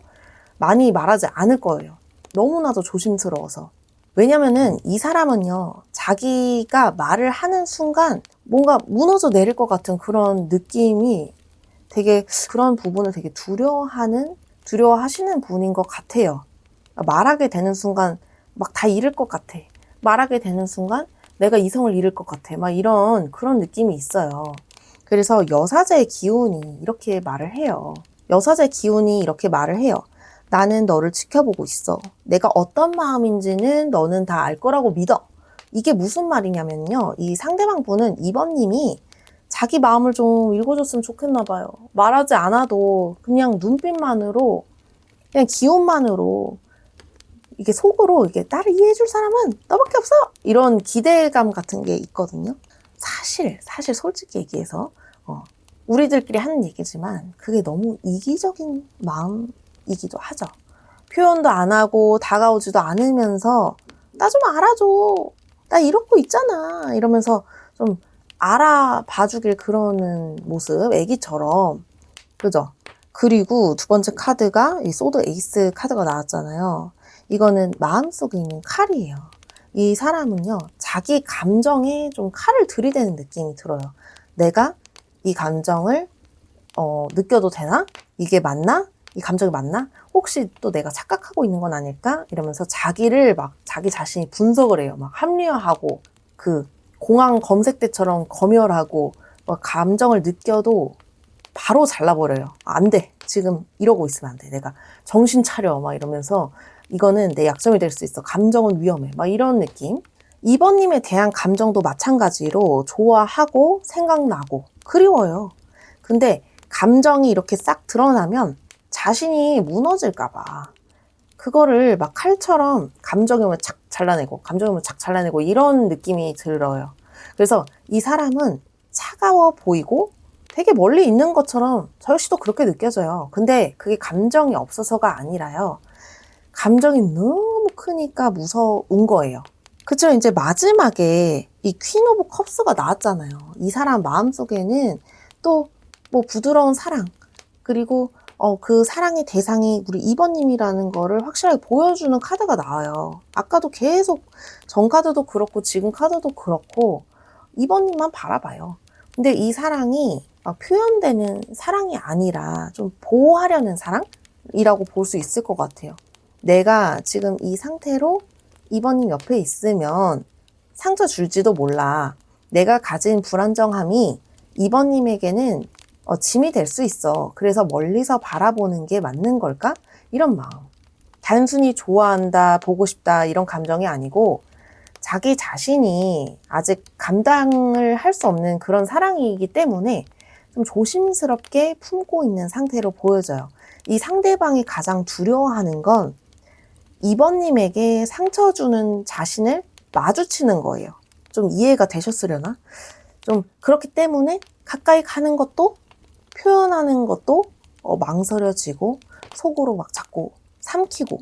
많이 말하지 않을 거예요. 너무나도 조심스러워서. 왜냐면은 이 사람은요, 자기가 말을 하는 순간 뭔가 무너져 내릴 것 같은 그런 느낌이 되게, 그런 부분을 되게 두려워하시는 분인 것 같아요. 말하게 되는 순간 막 다 잃을 것 같아. 말하게 되는 순간 내가 이성을 잃을 것 같아. 막 이런 그런 느낌이 있어요. 그래서 여사제의 기운이 이렇게 말을 해요. 여사제 기운이 이렇게 말을 해요. 나는 너를 지켜보고 있어. 내가 어떤 마음인지는 너는 다 알 거라고 믿어. 이게 무슨 말이냐면요. 이 상대방 분은 2번님이 자기 마음을 좀 읽어줬으면 좋겠나 봐요. 말하지 않아도 그냥 눈빛만으로, 그냥 기운만으로 이게 속으로 이게 나를 이해해줄 사람은 너밖에 없어! 이런 기대감 같은 게 있거든요. 사실 솔직히 얘기해서 우리들끼리 하는 얘기지만 그게 너무 이기적인 마음이기도 하죠. 표현도 안 하고 다가오지도 않으면서 나 좀 알아줘. 나 이러고 있잖아. 이러면서 좀 알아봐주길 그러는 모습, 애기처럼. 그죠? 그리고 두 번째 카드가 이 소드 에이스 카드가 나왔잖아요. 이거는 마음속에 있는 칼이에요. 이 사람은요, 자기 감정에 좀 칼을 들이대는 느낌이 들어요. 내가 이 감정을 느껴도 되나? 이게 맞나? 이 감정이 맞나? 혹시 또 내가 착각하고 있는 건 아닐까? 이러면서 자기를 막 자기 자신이 분석을 해요. 막 합리화하고 그 공항 검색대처럼 검열하고 막 감정을 느껴도 바로 잘라버려요. 안 돼. 지금 이러고 있으면 안 돼. 내가 정신 차려. 막 이러면서 이거는 내 약점이 될 수 있어. 감정은 위험해. 막 이런 느낌. 2번님에 대한 감정도 마찬가지로 좋아하고 생각나고 그리워요. 근데 감정이 이렇게 싹 드러나면 자신이 무너질까봐 그거를 막 칼처럼 감정이 오면 착 잘라내고 감정이 오면 착 잘라내고 이런 느낌이 들어요. 그래서 이 사람은 차가워 보이고 되게 멀리 있는 것처럼 저 역시도 그렇게 느껴져요. 근데 그게 감정이 없어서가 아니라요. 감정이 너무 크니까 무서운 거예요. 그쵸? 이제 마지막에 이 퀸 오브 컵스가 나왔잖아요. 이 사람 마음속에는 또 뭐 부드러운 사랑, 그리고 그 사랑의 대상이 우리 2번님이라는 거를 확실하게 보여주는 카드가 나와요. 아까도 계속 전 카드도 그렇고 지금 카드도 그렇고 2번님만 바라봐요. 근데 이 사랑이 표현되는 사랑이 아니라 좀 보호하려는 사랑이라고 볼 수 있을 것 같아요. 내가 지금 이 상태로 2번님 옆에 있으면 상처 줄지도 몰라. 내가 가진 불안정함이 2번님에게는 짐이 될 수 있어. 그래서 멀리서 바라보는 게 맞는 걸까? 이런 마음. 단순히 좋아한다, 보고 싶다 이런 감정이 아니고 자기 자신이 아직 감당을 할 수 없는 그런 사랑이기 때문에 좀 조심스럽게 품고 있는 상태로 보여져요. 이 상대방이 가장 두려워하는 건 2번님에게 상처 주는 자신을 마주치는 거예요. 좀 이해가 되셨으려나? 좀 그렇기 때문에 가까이 가는 것도 표현하는 것도 망설여지고 속으로 막 자꾸 삼키고.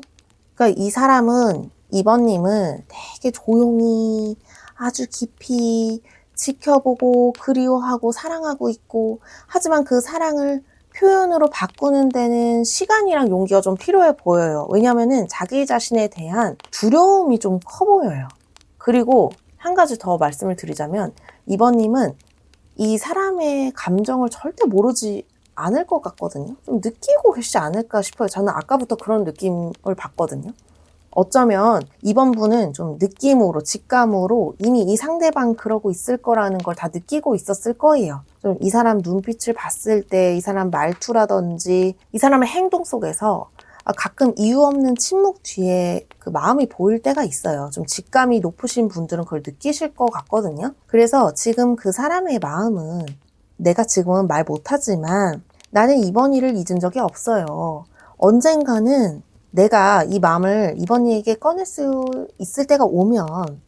그러니까 이 사람은 2번님은 되게 조용히 아주 깊이 지켜보고 그리워하고 사랑하고 있고, 하지만 그 사랑을 표현으로 바꾸는 데는 시간이랑 용기가 좀 필요해 보여요. 왜냐면은 자기 자신에 대한 두려움이 좀 커 보여요. 그리고 한 가지 더 말씀을 드리자면 2번님은 이 사람의 감정을 절대 모르지 않을 것 같거든요. 좀 느끼고 계시지 않을까 싶어요. 저는 아까부터 그런 느낌을 받거든요. 어쩌면 이번 분은 좀 느낌으로, 직감으로 이미 이 상대방 그러고 있을 거라는 걸 다 느끼고 있었을 거예요. 좀 이 사람 눈빛을 봤을 때, 이 사람 말투라든지, 이 사람의 행동 속에서 가끔 이유 없는 침묵 뒤에 그 마음이 보일 때가 있어요. 좀 직감이 높으신 분들은 그걸 느끼실 것 같거든요. 그래서 지금 그 사람의 마음은 내가 지금은 말 못하지만 나는 이번 일을 잊은 적이 없어요. 언젠가는 내가 이 마음을 이번이에게 꺼낼 수 있을 때가 오면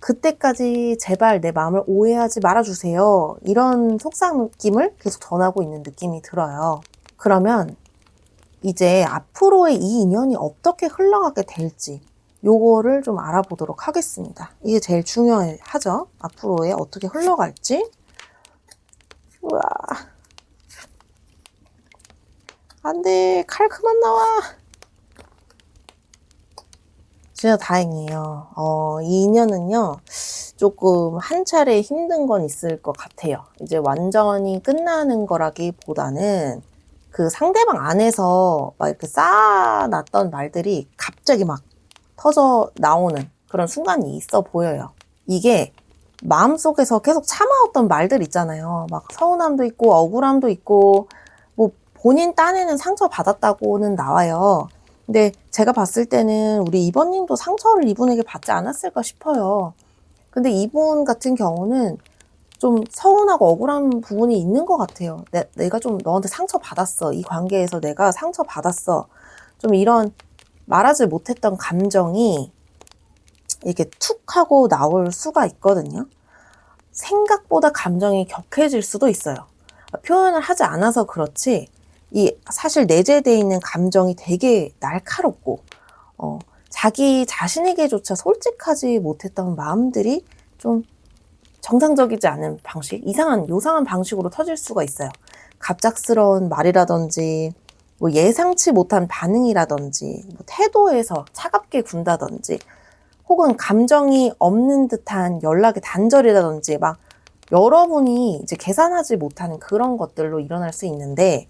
그때까지 제발 내 마음을 오해하지 말아주세요. 이런 속상 느낌을 계속 전하고 있는 느낌이 들어요. 그러면 이제 앞으로의 이 인연이 어떻게 흘러가게 될지 요거를 좀 알아보도록 하겠습니다. 이게 제일 중요하죠. 앞으로의 어떻게 흘러갈지. 우와. 안 돼. 칼 그만 나와. 진짜 다행이에요. 이 인연은요, 조금 한 차례 힘든 건 있을 것 같아요. 이제 완전히 끝나는 거라기보다는 그 상대방 안에서 막 이렇게 쌓아놨던 말들이 갑자기 막 터져 나오는 그런 순간이 있어 보여요. 이게 마음속에서 계속 참아왔던 말들 있잖아요. 막 서운함도 있고 억울함도 있고 뭐 본인 딴에는 상처받았다고는 나와요. 근데 제가 봤을 때는 우리 이번님도 상처를 이분에게 받지 않았을까 싶어요. 근데 이분 같은 경우는 좀 서운하고 억울한 부분이 있는 것 같아요. 내가 좀 너한테 상처받았어. 이 관계에서 내가 상처받았어. 좀 이런 말하지 못했던 감정이 이렇게 툭 하고 나올 수가 있거든요. 생각보다 감정이 격해질 수도 있어요. 표현을 하지 않아서 그렇지 이 사실 내재되어 있는 감정이 되게 날카롭고 자기 자신에게조차 솔직하지 못했던 마음들이 좀 정상적이지 않은 방식, 요상한 방식으로 터질 수가 있어요. 갑작스러운 말이라든지 뭐 예상치 못한 반응이라든지 뭐 태도에서 차갑게 군다든지 혹은 감정이 없는 듯한 연락의 단절이라든지 막 여러분이 이제 계산하지 못하는 그런 것들로 일어날 수 있는데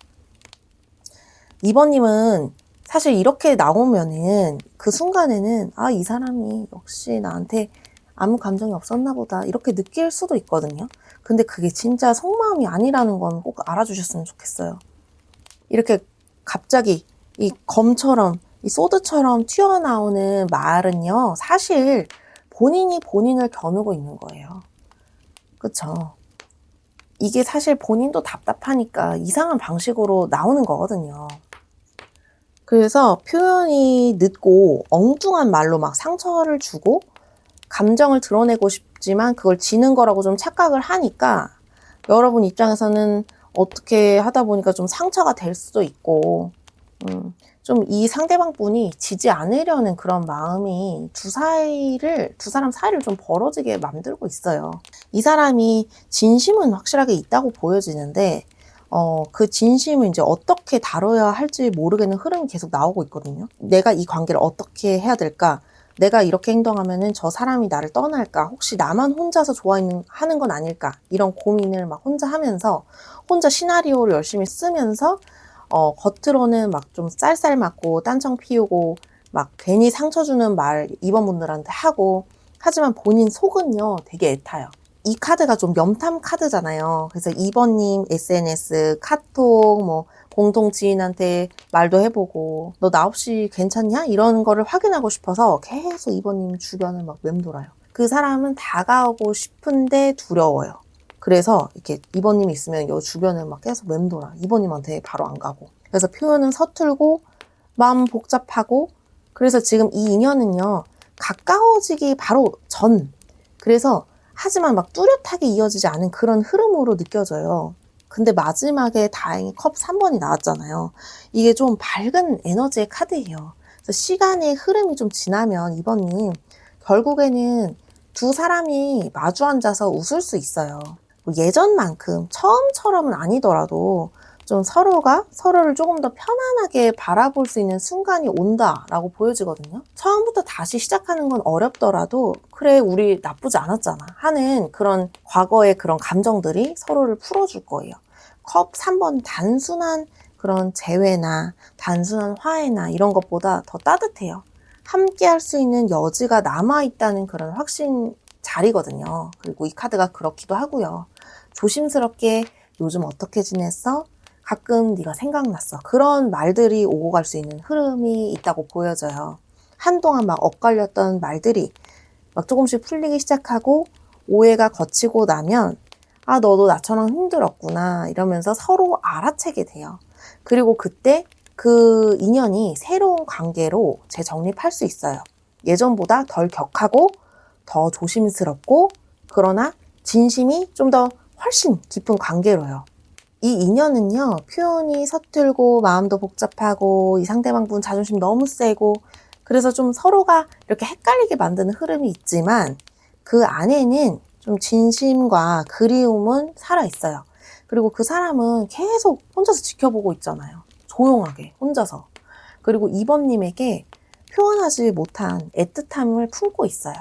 이번님은 사실 이렇게 나오면은 그 순간에는 이 사람이 역시 나한테 아무 감정이 없었나 보다 이렇게 느낄 수도 있거든요. 근데 그게 진짜 속마음이 아니라는 건 꼭 알아주셨으면 좋겠어요. 이렇게 갑자기 이 검처럼 이 소드처럼 튀어나오는 말은요, 사실 본인이 본인을 겨누고 있는 거예요. 그쵸? 이게 사실 본인도 답답하니까 이상한 방식으로 나오는 거거든요. 그래서 표현이 늦고 엉뚱한 말로 막 상처를 주고 감정을 드러내고 싶지만 그걸 지는 거라고 좀 착각을 하니까 여러분 입장에서는 어떻게 하다 보니까 좀 상처가 될 수도 있고 좀 이 상대방 분이 지지 않으려는 그런 마음이 두 사람 사이를 좀 벌어지게 만들고 있어요. 이 사람이 진심은 확실하게 있다고 보여지는데 그 진심을 이제 어떻게 다뤄야 할지 모르겠는 흐름이 계속 나오고 있거든요. 내가 이 관계를 어떻게 해야 될까? 내가 이렇게 행동하면은 저 사람이 나를 떠날까? 혹시 나만 혼자서 하는 건 아닐까? 이런 고민을 막 혼자 하면서 혼자 시나리오를 열심히 쓰면서 겉으로는 막 좀 쌀쌀 맞고 딴청 피우고 막 괜히 상처 주는 말 이번분들한테 하고 하지만 본인 속은요 되게 애타요. 이 카드가 좀 염탐 카드잖아요. 그래서 2번님 SNS, 카톡, 뭐 공통 지인한테 말도 해보고 너 나 없이 괜찮냐? 이런 거를 확인하고 싶어서 계속 2번님 주변을 막 맴돌아요. 그 사람은 다가오고 싶은데 두려워요. 그래서 이렇게 2번님 있으면 요 주변을 막 계속 맴돌아. 2번님한테 바로 안 가고. 그래서 표현은 서툴고 마음 복잡하고 그래서 지금 이 인연은요. 가까워지기 바로 전. 그래서 하지만 막 뚜렷하게 이어지지 않은 그런 흐름으로 느껴져요. 근데 마지막에 다행히 컵 3번이 나왔잖아요. 이게 좀 밝은 에너지의 카드예요. 그래서 시간의 흐름이 좀 지나면 이번님 결국에는 두 사람이 마주 앉아서 웃을 수 있어요. 뭐 예전만큼 처음처럼은 아니더라도 좀 서로가 서로를 조금 더 편안하게 바라볼 수 있는 순간이 온다라고 보여지거든요. 처음부터 다시 시작하는 건 어렵더라도 그래 우리 나쁘지 않았잖아 하는 그런 과거의 그런 감정들이 서로를 풀어줄 거예요. 컵 3번 단순한 그런 재회나 단순한 화해나 이런 것보다 더 따뜻해요. 함께 할 수 있는 여지가 남아있다는 그런 확신 자리거든요. 그리고 이 카드가 그렇기도 하고요. 조심스럽게 요즘 어떻게 지냈어? 가끔 네가 생각났어. 그런 말들이 오고 갈 수 있는 흐름이 있다고 보여져요. 한동안 막 엇갈렸던 말들이 막 조금씩 풀리기 시작하고 오해가 거치고 나면 아, 너도 나처럼 힘들었구나 이러면서 서로 알아채게 돼요. 그리고 그때 그 인연이 새로운 관계로 재정립할 수 있어요. 예전보다 덜 격하고 더 조심스럽고 그러나 진심이 좀 더 훨씬 깊은 관계로요. 이 인연은요, 표현이 서툴고 마음도 복잡하고 이 상대방 분 자존심 너무 세고 그래서 좀 서로가 이렇게 헷갈리게 만드는 흐름이 있지만 그 안에는 좀 진심과 그리움은 살아있어요. 그리고 그 사람은 계속 혼자서 지켜보고 있잖아요. 조용하게 혼자서. 그리고 이번님에게 표현하지 못한 애틋함을 품고 있어요.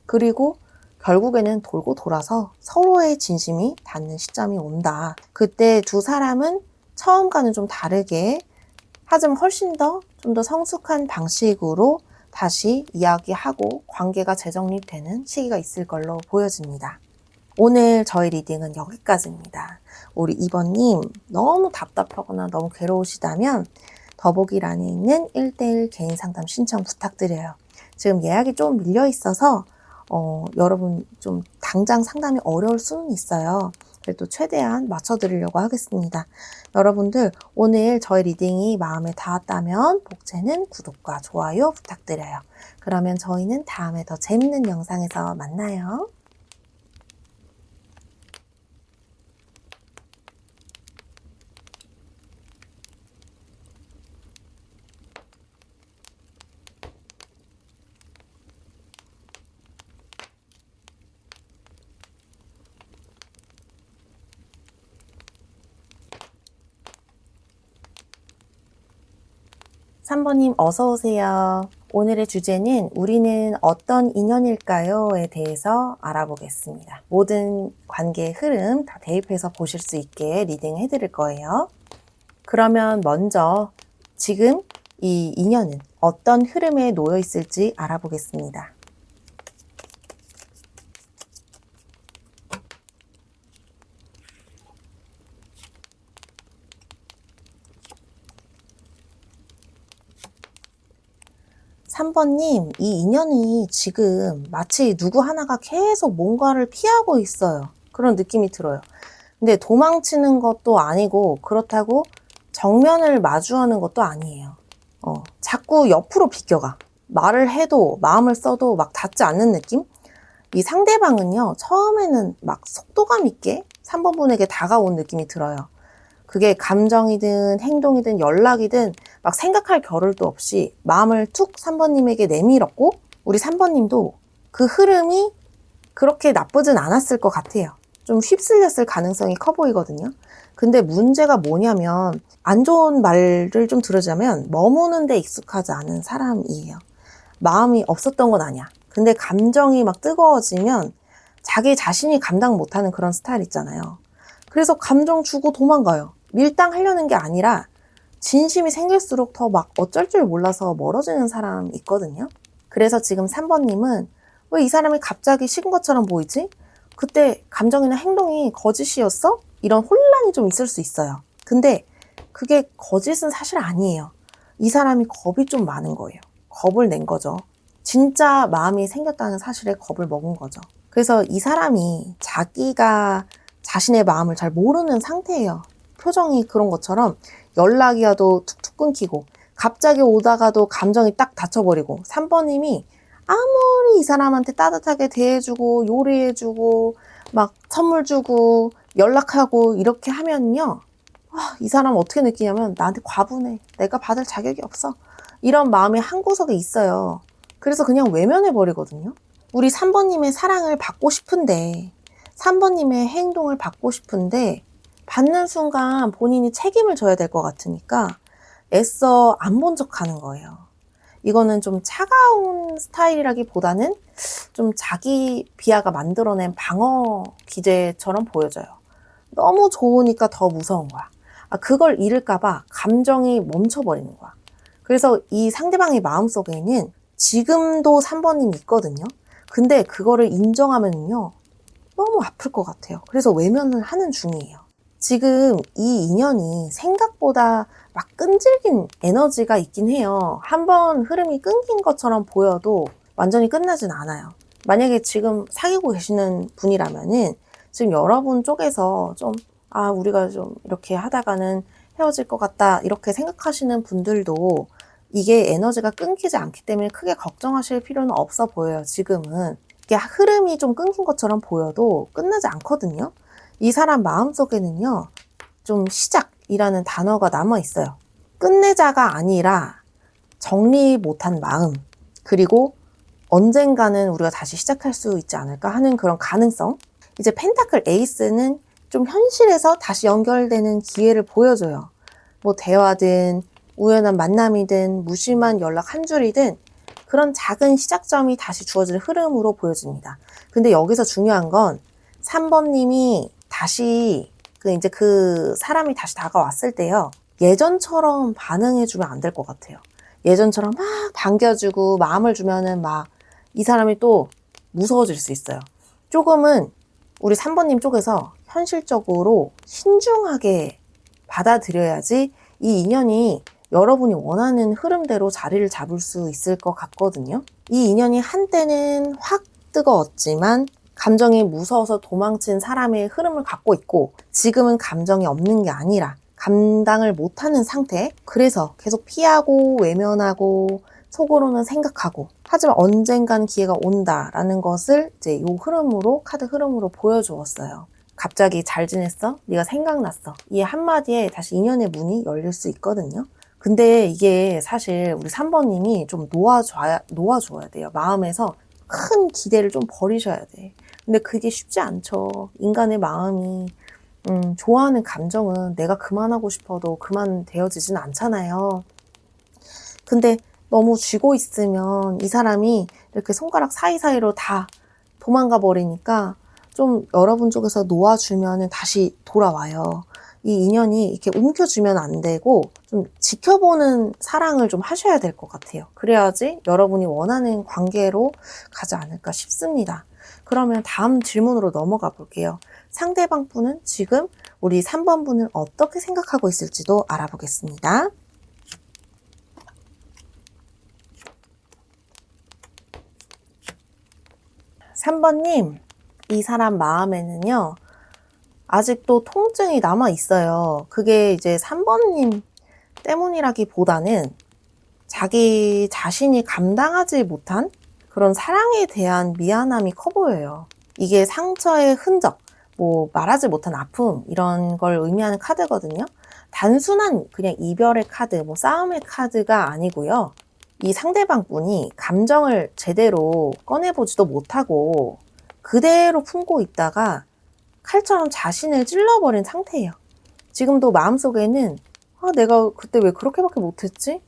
그리고 결국에는 돌고 돌아서 서로의 진심이 닿는 시점이 온다. 그때 두 사람은 처음과는 좀 다르게 하지만 훨씬 더 좀 더 성숙한 방식으로 다시 이야기하고 관계가 재정립되는 시기가 있을 걸로 보여집니다. 오늘 저희 리딩은 여기까지입니다. 우리 2번님 너무 답답하거나 너무 괴로우시다면 더보기란에 있는 1대1 개인 상담 신청 부탁드려요. 지금 예약이 좀 밀려 있어서 여러분 좀 당장 상담이 어려울 수는 있어요. 그래도 최대한 맞춰드리려고 하겠습니다. 여러분들 오늘 저희 리딩이 마음에 닿았다면 복채는 구독과 좋아요 부탁드려요. 그러면 저희는 다음에 더 재밌는 영상에서 만나요. 3번님 어서 오세요. 오늘의 주제는 우리는 어떤 인연일까요?에 대해서 알아보겠습니다. 모든 관계의 흐름 다 대입해서 보실 수 있게 리딩 해드릴 거예요. 그러면 먼저 지금 이 인연은 어떤 흐름에 놓여 있을지 알아보겠습니다. 3번님, 이 인연이 지금 마치 누구 하나가 계속 뭔가를 피하고 있어요. 그런 느낌이 들어요. 근데 도망치는 것도 아니고 그렇다고 정면을 마주하는 것도 아니에요. 자꾸 옆으로 비껴가. 말을 해도 마음을 써도 막 닿지 않는 느낌? 이 상대방은요, 처음에는 막 속도감 있게 3번 분에게 다가온 느낌이 들어요. 그게 감정이든 행동이든 연락이든 막 생각할 겨를도 없이 마음을 툭 3번님에게 내밀었고 우리 3번님도 그 흐름이 그렇게 나쁘진 않았을 것 같아요. 좀 휩쓸렸을 가능성이 커 보이거든요. 근데 문제가 뭐냐면 안 좋은 말을 좀 들으자면 머무는 데 익숙하지 않은 사람이에요. 마음이 없었던 건 아니야. 근데 감정이 막 뜨거워지면 자기 자신이 감당 못하는 그런 스타일 있잖아요. 그래서 감정 주고 도망가요. 밀당하려는 게 아니라 진심이 생길수록 더 막 어쩔 줄 몰라서 멀어지는 사람 있거든요. 그래서 지금 3번님은 왜 이 사람이 갑자기 식은 것처럼 보이지? 그때 감정이나 행동이 거짓이었어? 이런 혼란이 좀 있을 수 있어요. 근데 그게 거짓은 사실 아니에요. 이 사람이 겁이 좀 많은 거예요. 겁을 낸 거죠. 진짜 마음이 생겼다는 사실에 겁을 먹은 거죠. 그래서 이 사람이 자기가 자신의 마음을 잘 모르는 상태예요. 표정이 그런 것처럼 연락이 와도 툭툭 끊기고 갑자기 오다가도 감정이 딱 닫혀버리고 3번님이 아무리 이 사람한테 따뜻하게 대해주고 요리해주고 막 선물 주고 연락하고 이렇게 하면요. 이 사람 어떻게 느끼냐면 나한테 과분해. 내가 받을 자격이 없어. 이런 마음이 한구석에 있어요. 그래서 그냥 외면해버리거든요. 우리 3번님의 사랑을 받고 싶은데 3번님의 행동을 받고 싶은데 받는 순간 본인이 책임을 져야 될 것 같으니까 애써 안 본 척 하는 거예요. 이거는 좀 차가운 스타일이라기보다는 좀 자기 비하가 만들어낸 방어 기제처럼 보여져요. 너무 좋으니까 더 무서운 거야. 그걸 잃을까봐 감정이 멈춰버리는 거야. 그래서 이 상대방의 마음속에는 지금도 3번님이 있거든요. 근데 그거를 인정하면요. 너무 아플 것 같아요. 그래서 외면을 하는 중이에요. 지금 이 인연이 생각보다 막 끈질긴 에너지가 있긴 해요. 한번 흐름이 끊긴 것처럼 보여도 완전히 끝나진 않아요. 만약에 지금 사귀고 계시는 분이라면은 지금 여러분 쪽에서 좀, 우리가 좀 이렇게 하다가는 헤어질 것 같다, 이렇게 생각하시는 분들도 이게 에너지가 끊기지 않기 때문에 크게 걱정하실 필요는 없어 보여요, 지금은. 이게 흐름이 좀 끊긴 것처럼 보여도 끝나지 않거든요. 이 사람 마음속에는요, 좀 시작이라는 단어가 남아 있어요. 끝내자가 아니라 정리 못한 마음, 그리고 언젠가는 우리가 다시 시작할 수 있지 않을까 하는 그런 가능성. 이제 펜타클 에이스는 좀 현실에서 다시 연결되는 기회를 보여줘요. 뭐 대화든 우연한 만남이든 무심한 연락 한 줄이든 그런 작은 시작점이 다시 주어질 흐름으로 보여집니다. 근데 여기서 중요한 건 3번님이 다시 이제 그 사람이 다시 다가왔을 때요. 예전처럼 반응해주면 안 될 것 같아요. 예전처럼 막 반겨주고 마음을 주면은 막 이 사람이 또 무서워질 수 있어요. 조금은 우리 3번님 쪽에서 현실적으로 신중하게 받아들여야지 이 인연이 여러분이 원하는 흐름대로 자리를 잡을 수 있을 것 같거든요. 이 인연이 한때는 확 뜨거웠지만 감정이 무서워서 도망친 사람의 흐름을 갖고 있고 지금은 감정이 없는 게 아니라 감당을 못하는 상태. 그래서 계속 피하고 외면하고 속으로는 생각하고 하지만 언젠간 기회가 온다라는 것을 이제 요 흐름으로 카드 흐름으로 보여주었어요. 갑자기 잘 지냈어? 네가 생각났어. 이 한마디에 다시 인연의 문이 열릴 수 있거든요. 근데 이게 사실 우리 3번님이 좀 놓아줘야 돼요. 마음에서 큰 기대를 좀 버리셔야 돼. 근데 그게 쉽지 않죠. 인간의 마음이 좋아하는 감정은 내가 그만하고 싶어도 그만되어지진 않잖아요. 근데 너무 쥐고 있으면 이 사람이 이렇게 손가락 사이사이로 다 도망가 버리니까 좀 여러분 쪽에서 놓아주면 다시 돌아와요. 이 인연이 이렇게 움켜쥐면 안 되고 좀 지켜보는 사랑을 좀 하셔야 될 것 같아요. 그래야지 여러분이 원하는 관계로 가지 않을까 싶습니다. 그러면 다음 질문으로 넘어가 볼게요. 상대방 분은 지금 우리 3번 분을 어떻게 생각하고 있을지도 알아보겠습니다. 3번님, 이 사람 마음에는요, 아직도 통증이 남아 있어요. 그게 이제 3번님 때문이라기보다는 자기 자신이 감당하지 못한 그런 사랑에 대한 미안함이 커 보여요. 이게 상처의 흔적, 뭐 말하지 못한 아픔 이런 걸 의미하는 카드거든요. 단순한 그냥 이별의 카드, 뭐 싸움의 카드가 아니고요. 이 상대방 분이 감정을 제대로 꺼내보지도 못하고 그대로 품고 있다가 칼처럼 자신을 찔러버린 상태예요. 지금도 마음속에는 내가 그때 왜 그렇게밖에 못했지?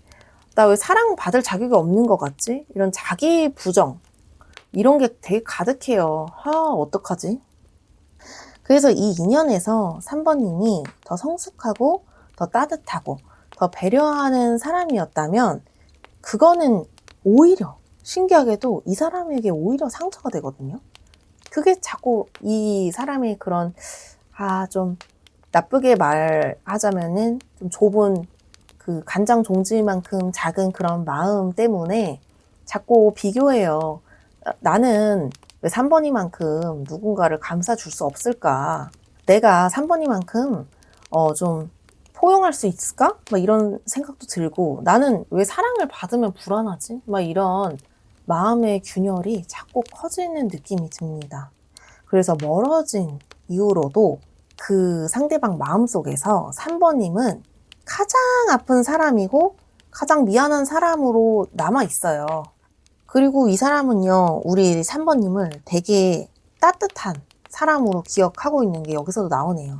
나 왜 사랑받을 자격이 없는 것 같지? 이런 자기 부정 이런 게 되게 가득해요. 어떡하지? 그래서 이 인연에서 3번님이 더 성숙하고 더 따뜻하고 더 배려하는 사람이었다면 그거는 오히려 신기하게도 이 사람에게 오히려 상처가 되거든요. 그게 자꾸 이 사람의 그런 좀 나쁘게 말하자면은 좀 좁은 그 간장 종지만큼 작은 그런 마음 때문에 자꾸 비교해요. 나는 왜 3번이만큼 누군가를 감싸줄 수 없을까? 내가 3번이만큼 좀 포용할 수 있을까? 막 이런 생각도 들고 나는 왜 사랑을 받으면 불안하지? 막 이런 마음의 균열이 자꾸 커지는 느낌이 듭니다. 그래서 멀어진 이후로도 그 상대방 마음속에서 3번님은 가장 아픈 사람이고 가장 미안한 사람으로 남아 있어요. 그리고 이 사람은요, 우리 3번님을 되게 따뜻한 사람으로 기억하고 있는 게 여기서도 나오네요.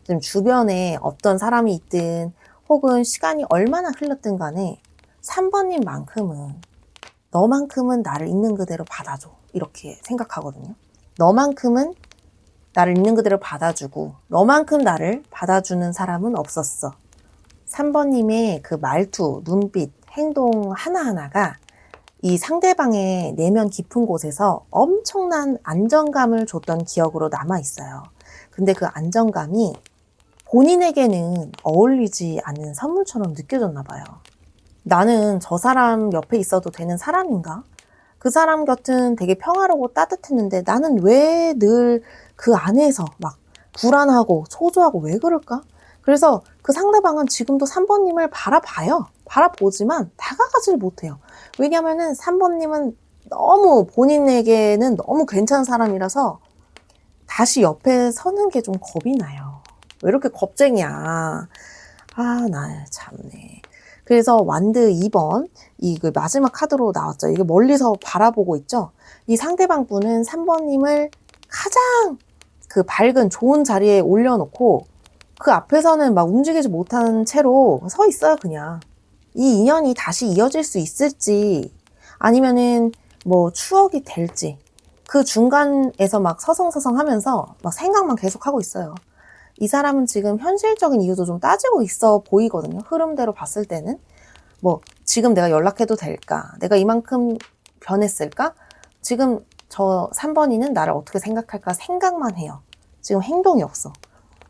지금 주변에 어떤 사람이 있든 혹은 시간이 얼마나 흘렀든 간에 3번님만큼은 너만큼은 나를 있는 그대로 받아줘. 이렇게 생각하거든요. 너만큼은 나를 있는 그대로 받아주고 너만큼 나를 받아주는 사람은 없었어. 3번님의 그 말투, 눈빛, 행동 하나하나가 이 상대방의 내면 깊은 곳에서 엄청난 안정감을 줬던 기억으로 남아있어요. 근데 그 안정감이 본인에게는 어울리지 않는 선물처럼 느껴졌나 봐요. 나는 저 사람 옆에 있어도 되는 사람인가? 그 사람 곁은 되게 평화롭고 따뜻했는데 나는 왜 늘 그 안에서 막 불안하고 초조하고 왜 그럴까? 그래서 그 상대방은 지금도 3번님을 바라봐요. 바라보지만 다가가질 못해요. 왜냐면은 3번님은 너무 본인에게는 너무 괜찮은 사람이라서 다시 옆에 서는 게 좀 겁이 나요. 왜 이렇게 겁쟁이야? 아, 나 참네. 그래서 완드 2번, 이 그 마지막 카드로 나왔죠. 이게 멀리서 바라보고 있죠. 이 상대방 분은 3번님을 가장 그 밝은 좋은 자리에 올려놓고 그 앞에서는 막 움직이지 못한 채로 서 있어요, 그냥. 이 인연이 다시 이어질 수 있을지 아니면은 뭐 추억이 될지 그 중간에서 막 서성서성 하면서 막 생각만 계속 하고 있어요. 이 사람은 지금 현실적인 이유도 좀 따지고 있어 보이거든요. 흐름대로 봤을 때는. 뭐 지금 내가 연락해도 될까? 내가 이만큼 변했을까? 지금 저 3번이는 나를 어떻게 생각할까 생각만 해요. 지금 행동이 없어.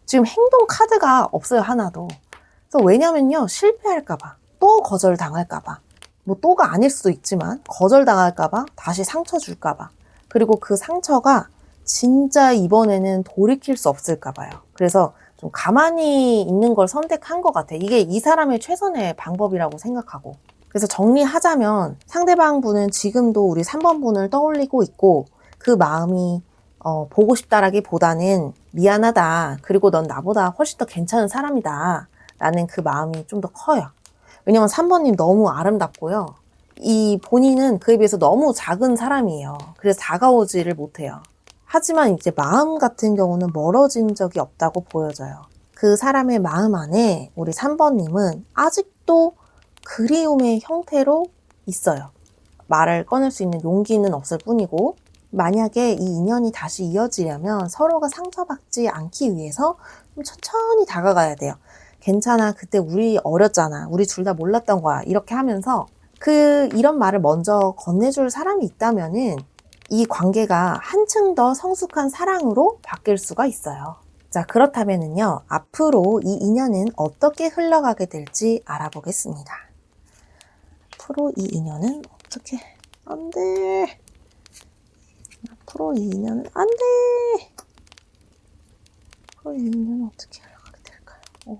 지금 행동 카드가 없어요, 하나도. 그래서 왜냐면요, 실패할까봐, 또 거절당할까봐, 뭐 또가 아닐 수도 있지만 거절당할까봐, 다시 상처 줄까봐, 그리고 그 상처가 진짜 이번에는 돌이킬 수 없을까 봐요. 그래서 좀 가만히 있는 걸 선택한 것 같아. 이게 이 사람의 최선의 방법이라고 생각하고. 그래서 정리하자면 상대방 분은 지금도 우리 3번 분을 떠올리고 있고 그 마음이 보고 싶다라기보다는 미안하다. 그리고 넌 나보다 훨씬 더 괜찮은 사람이다. 라는 그 마음이 좀 더 커요. 왜냐면 3번님 너무 아름답고요. 이 본인은 그에 비해서 너무 작은 사람이에요. 그래서 다가오지를 못해요. 하지만 이제 마음 같은 경우는 멀어진 적이 없다고 보여져요. 그 사람의 마음 안에 우리 3번님은 아직도 그리움의 형태로 있어요. 말을 꺼낼 수 있는 용기는 없을 뿐이고 만약에 이 인연이 다시 이어지려면 서로가 상처받지 않기 위해서 좀 천천히 다가가야 돼요. 괜찮아, 그때 우리 어렸잖아, 우리 둘 다 몰랐던 거야, 이렇게 하면서 이런 말을 먼저 건네줄 사람이 있다면은 이 관계가 한층 더 성숙한 사랑으로 바뀔 수가 있어요. 자, 그렇다면은요, 앞으로 이 인연은 어떻게 흘러가게 될지 알아보겠습니다. 앞으로 이 인연은 어떻게, 안 돼. 앞으로 이 인연은 안 돼. 앞으로 이 인연은 어떻게 흘러가게 될까요?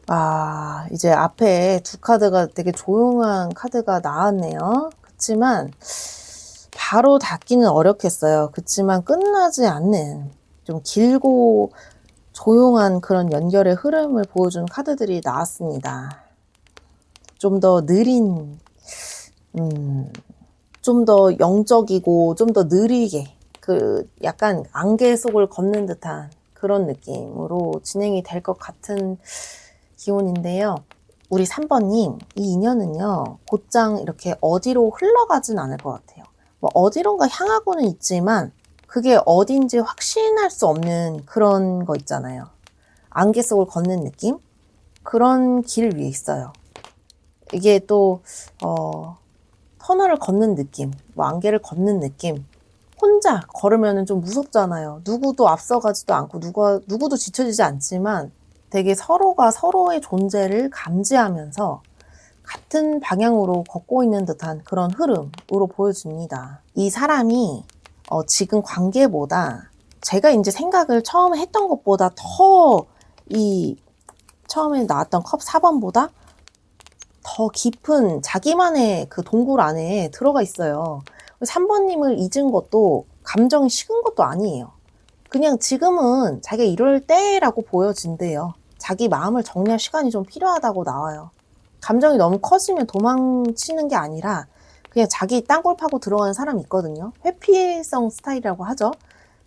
아, 이제 앞에 두 카드가 되게 조용한 카드가 나왔네요. 그치만 바로 닿기는 어렵겠어요. 그치만 끝나지 않는 좀 길고 조용한 그런 연결의 흐름을 보여준 카드들이 나왔습니다. 좀 더 느린, 좀 더 영적이고 좀 더 느리게 그 약간 안개 속을 걷는 듯한 그런 느낌으로 진행이 될 것 같은 기운인데요. 우리 3번님, 이 인연은요, 곧장 이렇게 어디로 흘러가진 않을 것 같아요. 뭐 어디론가 향하고는 있지만 그게 어딘지 확신할 수 없는 그런 거 있잖아요. 안개 속을 걷는 느낌? 그런 길 위에 있어요. 이게 또 터널을 걷는 느낌, 뭐 안개를 걷는 느낌. 혼자 걸으면 좀 무섭잖아요. 누구도 앞서가지도 않고 누구도 지쳐지지 않지만 되게 서로가 서로의 존재를 감지하면서 같은 방향으로 걷고 있는 듯한 그런 흐름으로 보여집니다. 이 사람이 지금 관계보다 제가 이제 생각을 처음에 했던 것보다 더 처음에 나왔던 컵 4번보다 더 깊은 자기만의 그 동굴 안에 들어가 있어요. 3번님을 잊은 것도 감정이 식은 것도 아니에요. 그냥 지금은 자기가 이럴 때라고 보여진대요. 자기 마음을 정리할 시간이 좀 필요하다고 나와요. 감정이 너무 커지면 도망치는 게 아니라 그냥 자기 땅굴 파고 들어가는 사람이 있거든요. 회피성 스타일이라고 하죠.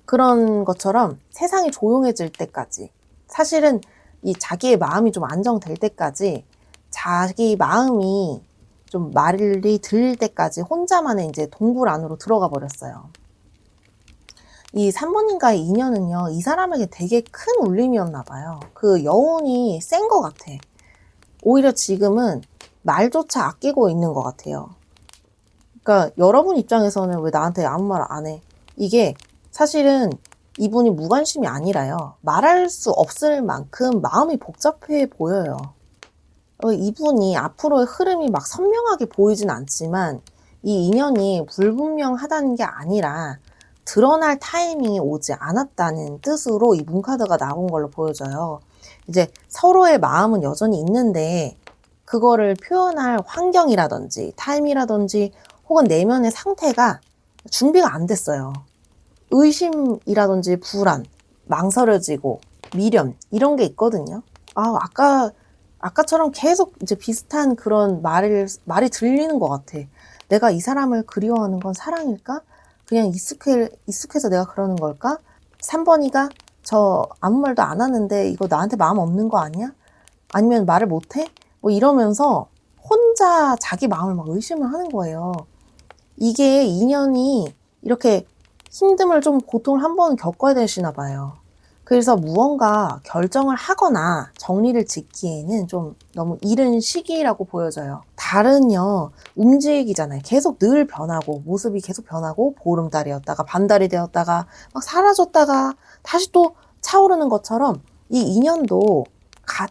그런 것처럼 세상이 조용해질 때까지, 사실은 이 자기의 마음이 좀 안정될 때까지, 자기 마음이 좀 말이 들릴 때까지 혼자만의 이제 동굴 안으로 들어가 버렸어요. 이 3번님과의 인연은요, 이 사람에게 되게 큰 울림이었나 봐요. 그 여운이 센 것 같아. 오히려 지금은 말조차 아끼고 있는 것 같아요. 그러니까 여러분 입장에서는 왜 나한테 아무 말 안 해? 이게 사실은 이분이 무관심이 아니라요. 말할 수 없을 만큼 마음이 복잡해 보여요. 이분이 앞으로의 흐름이 막 선명하게 보이진 않지만 이 인연이 불분명하다는 게 아니라 드러날 타이밍이 오지 않았다는 뜻으로 이 문카드가 나온 걸로 보여져요. 이제 서로의 마음은 여전히 있는데 그거를 표현할 환경이라든지 타임이라든지 혹은 내면의 상태가 준비가 안 됐어요. 의심이라든지 불안, 망설여지고 미련 이런 게 있거든요. 아까처럼 계속 이제 비슷한 그런 말이 들리는 것 같아. 내가 이 사람을 그리워하는 건 사랑일까? 그냥 익숙해서 내가 그러는 걸까? 3번이가 저 아무 말도 안 하는데 이거 나한테 마음 없는 거 아니야? 아니면 말을 못해? 뭐 이러면서 혼자 자기 마음을 막 의심을 하는 거예요. 이게 인연이 이렇게 힘듦을 좀 고통을 한 번은 겪어야 되시나 봐요. 그래서 무언가 결정을 하거나 정리를 짓기에는 좀 너무 이른 시기라고 보여져요. 달은요, 움직이잖아요. 계속 늘 변하고, 모습이 계속 변하고, 보름달이었다가, 반달이 되었다가, 막 사라졌다가, 다시 또 차오르는 것처럼 이 인연도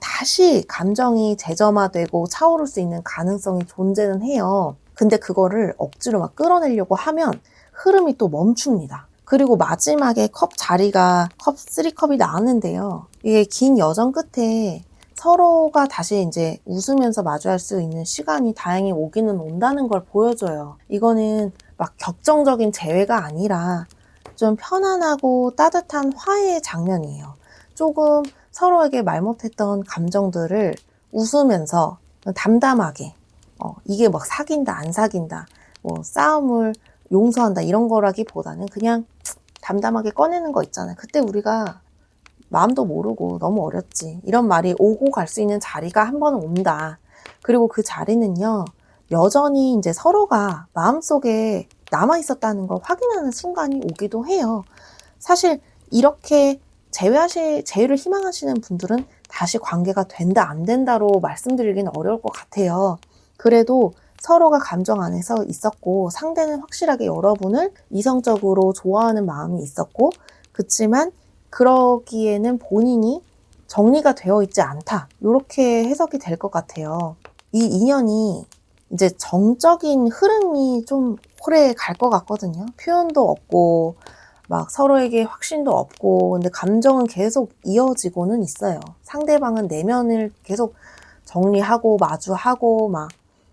다시 감정이 재점화되고 차오를 수 있는 가능성이 존재는 해요. 근데 그거를 억지로 막 끌어내려고 하면 흐름이 또 멈춥니다. 그리고 마지막에 컵 자리가 컵 3컵이 나왔는데요. 이게 긴 여정 끝에 서로가 다시 이제 웃으면서 마주할 수 있는 시간이 다행히 오기는 온다는 걸 보여줘요. 이거는 막 격정적인 재회가 아니라 좀 편안하고 따뜻한 화해의 장면이에요. 조금 서로에게 말 못했던 감정들을 웃으면서 담담하게 이게 막 사귄다 안 사귄다 뭐 싸움을 용서한다 이런 거라기보다는 그냥 담담하게 꺼내는 거 있잖아요. 그때 우리가 마음도 모르고 너무 어렸지. 이런 말이 오고 갈 수 있는 자리가 한 번은 온다. 그리고 그 자리는요, 여전히 이제 서로가 마음속에 남아 있었다는 걸 확인하는 순간이 오기도 해요. 사실 이렇게 재회를 희망하시는 분들은 다시 관계가 된다, 안 된다로 말씀드리기는 어려울 것 같아요. 그래도 서로가 감정 안에서 있었고 상대는 확실하게 여러분을 이성적으로 좋아하는 마음이 있었고 그치만 그러기에는 본인이 정리가 되어 있지 않다. 이렇게 해석이 될 것 같아요. 이 인연이 이제 정적인 흐름이 좀 오래 갈 것 같거든요. 표현도 없고 막 서로에게 확신도 없고 근데 감정은 계속 이어지고는 있어요. 상대방은 내면을 계속 정리하고 마주하고 막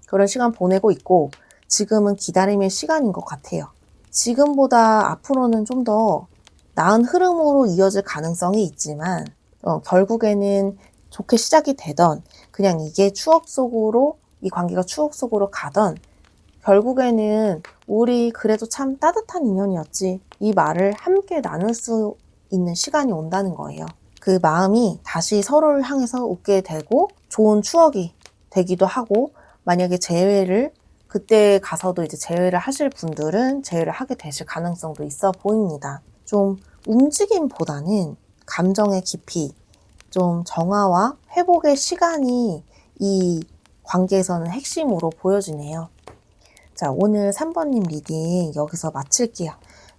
그런 시간 보내고 있고 지금은 기다림의 시간인 것 같아요. 지금보다 앞으로는 좀 더 나은 흐름으로 이어질 가능성이 있지만 결국에는 좋게 시작이 되던 그냥 이게 이 관계가 추억 속으로 가던 결국에는 우리 그래도 참 따뜻한 인연이었지 이 말을 함께 나눌 수 있는 시간이 온다는 거예요. 그 마음이 다시 서로를 향해서 웃게 되고 좋은 추억이 되기도 하고 만약에 그때 가서도 이제 재회를 하실 분들은 재회를 하게 되실 가능성도 있어 보입니다. 좀 움직임보다는 감정의 깊이, 좀 정화와 회복의 시간이 이 관계에서는 핵심으로 보여지네요. 자, 오늘 3번님 리딩 여기서 마칠게요.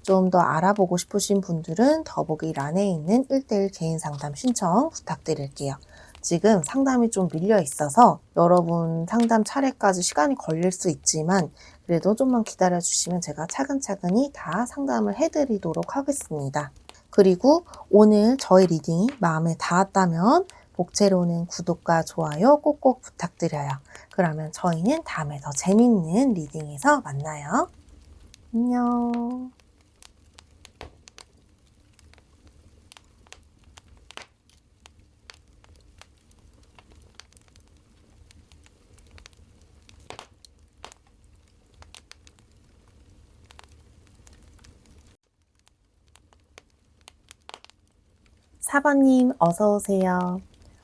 좀 더 알아보고 싶으신 분들은 더보기란에 있는 1:1 개인 상담 신청 부탁드릴게요. 지금 상담이 좀 밀려 있어서 여러분 상담 차례까지 시간이 걸릴 수 있지만 그래도 좀만 기다려 주시면 제가 차근차근히 다 상담을 해드리도록 하겠습니다. 그리고 오늘 저의 리딩이 마음에 닿았다면 복채로는 구독과 좋아요 꼭꼭 부탁드려요. 그러면 저희는 다음에 더 재밌는 리딩에서 만나요. 안녕. 사번님 어서 오세요.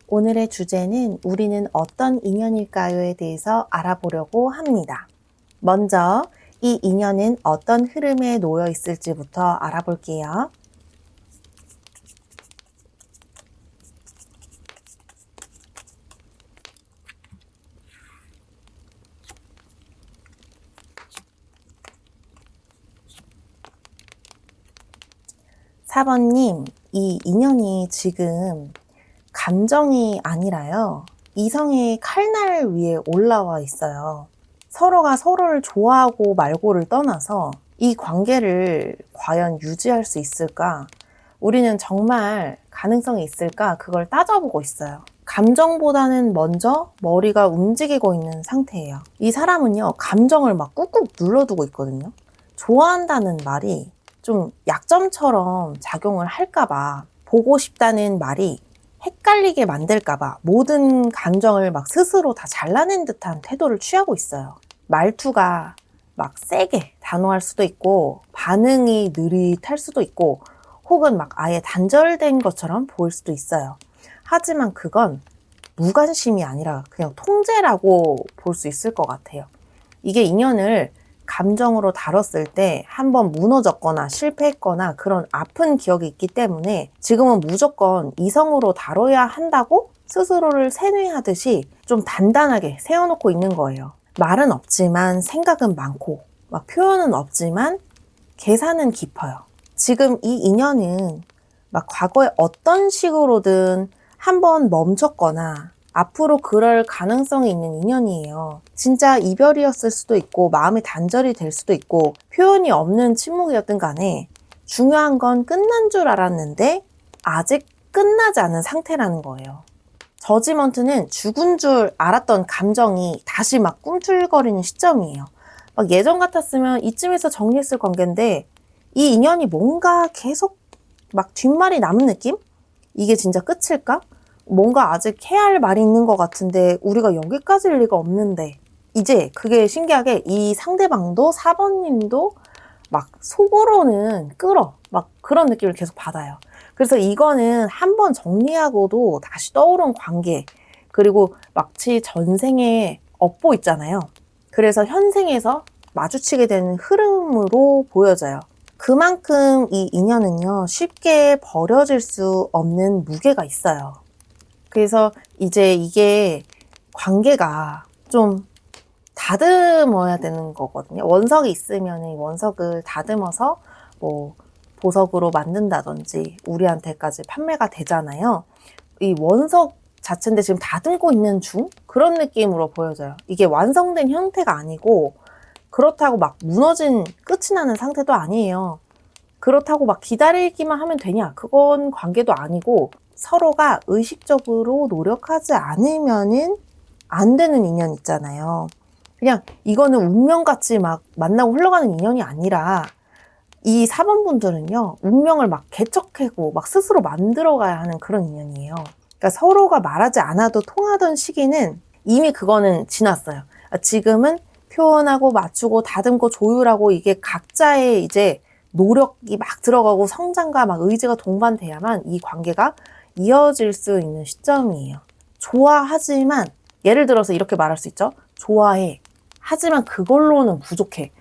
오늘의 주제는 우리는 어떤 인연일까요에 대해서 알아보려고 합니다. 먼저 이 인연은 어떤 흐름에 놓여 있을지부터 알아볼게요. 4번님, 이 인연이 지금 감정이 아니라요. 이성의 칼날 위에 올라와 있어요. 서로가 서로를 좋아하고 말고를 떠나서 이 관계를 과연 유지할 수 있을까? 우리는 정말 가능성이 있을까? 그걸 따져보고 있어요. 감정보다는 먼저 머리가 움직이고 있는 상태예요. 이 사람은요, 감정을 막 꾹꾹 눌러두고 있거든요. 좋아한다는 말이 좀 약점처럼 작용을 할까봐, 보고 싶다는 말이 헷갈리게 만들까봐 모든 감정을 막 스스로 다 잘라낸 듯한 태도를 취하고 있어요. 말투가 막 세게 단호할 수도 있고, 반응이 느릿할 수도 있고, 혹은 막 아예 단절된 것처럼 보일 수도 있어요. 하지만 그건 무관심이 아니라 그냥 통제라고 볼 수 있을 것 같아요. 이게 인연을 감정으로 다뤘을 때 한번 무너졌거나 실패했거나 그런 아픈 기억이 있기 때문에 지금은 무조건 이성으로 다뤄야 한다고 스스로를 세뇌하듯이 좀 단단하게 세워놓고 있는 거예요. 말은 없지만 생각은 많고, 막 표현은 없지만 계산은 깊어요. 지금 이 인연은 막 과거에 어떤 식으로든 한번 멈췄거나 앞으로 그럴 가능성이 있는 인연이에요. 진짜 이별이었을 수도 있고 마음의 단절이 될 수도 있고 표현이 없는 침묵이었든 간에 중요한 건 끝난 줄 알았는데 아직 끝나지 않은 상태라는 거예요. 저지먼트는 죽은 줄 알았던 감정이 다시 막 꿈틀거리는 시점이에요. 막 예전 같았으면 이쯤에서 정리했을 관계인데 이 인연이 뭔가 계속 막 뒷말이 남은 느낌? 이게 진짜 끝일까? 뭔가 아직 해야 할 말이 있는 것 같은데 우리가 여기까지일 리가 없는데 이제 그게 신기하게 이 상대방도 4번님도 막 속으로는 끌어 막 그런 느낌을 계속 받아요. 그래서 이거는 한번 정리하고도 다시 떠오른 관계 그리고 마치 전생에 업보 있잖아요. 그래서 현생에서 마주치게 되는 흐름으로 보여져요. 그만큼 이 인연은요 쉽게 버려질 수 없는 무게가 있어요. 그래서 이제 이게 관계가 좀 다듬어야 되는 거거든요. 원석이 있으면 이 원석을 다듬어서 뭐 보석으로 만든다든지 우리한테까지 판매가 되잖아요. 이 원석 자체인데 지금 다듬고 있는 중? 그런 느낌으로 보여져요. 이게 완성된 형태가 아니고 그렇다고 막 무너진 끝이 나는 상태도 아니에요. 그렇다고 막 기다리기만 하면 되냐? 그건 관계도 아니고 서로가 의식적으로 노력하지 않으면은 안 되는 인연 있잖아요. 그냥 이거는 운명같이 막 만나고 흘러가는 인연이 아니라 이 4번 분들은요, 운명을 막 개척하고 막 스스로 만들어가야 하는 그런 인연이에요. 그러니까 서로가 말하지 않아도 통하던 시기는 이미 그거는 지났어요. 지금은 표현하고 맞추고 다듬고 조율하고 이게 각자의 이제 노력이 막 들어가고 성장과 막 의지가 동반돼야만 이 관계가 이어질 수 있는 시점이에요. 좋아하지만 예를 들어서 이렇게 말할 수 있죠. 좋아해. 하지만 그걸로는 부족해.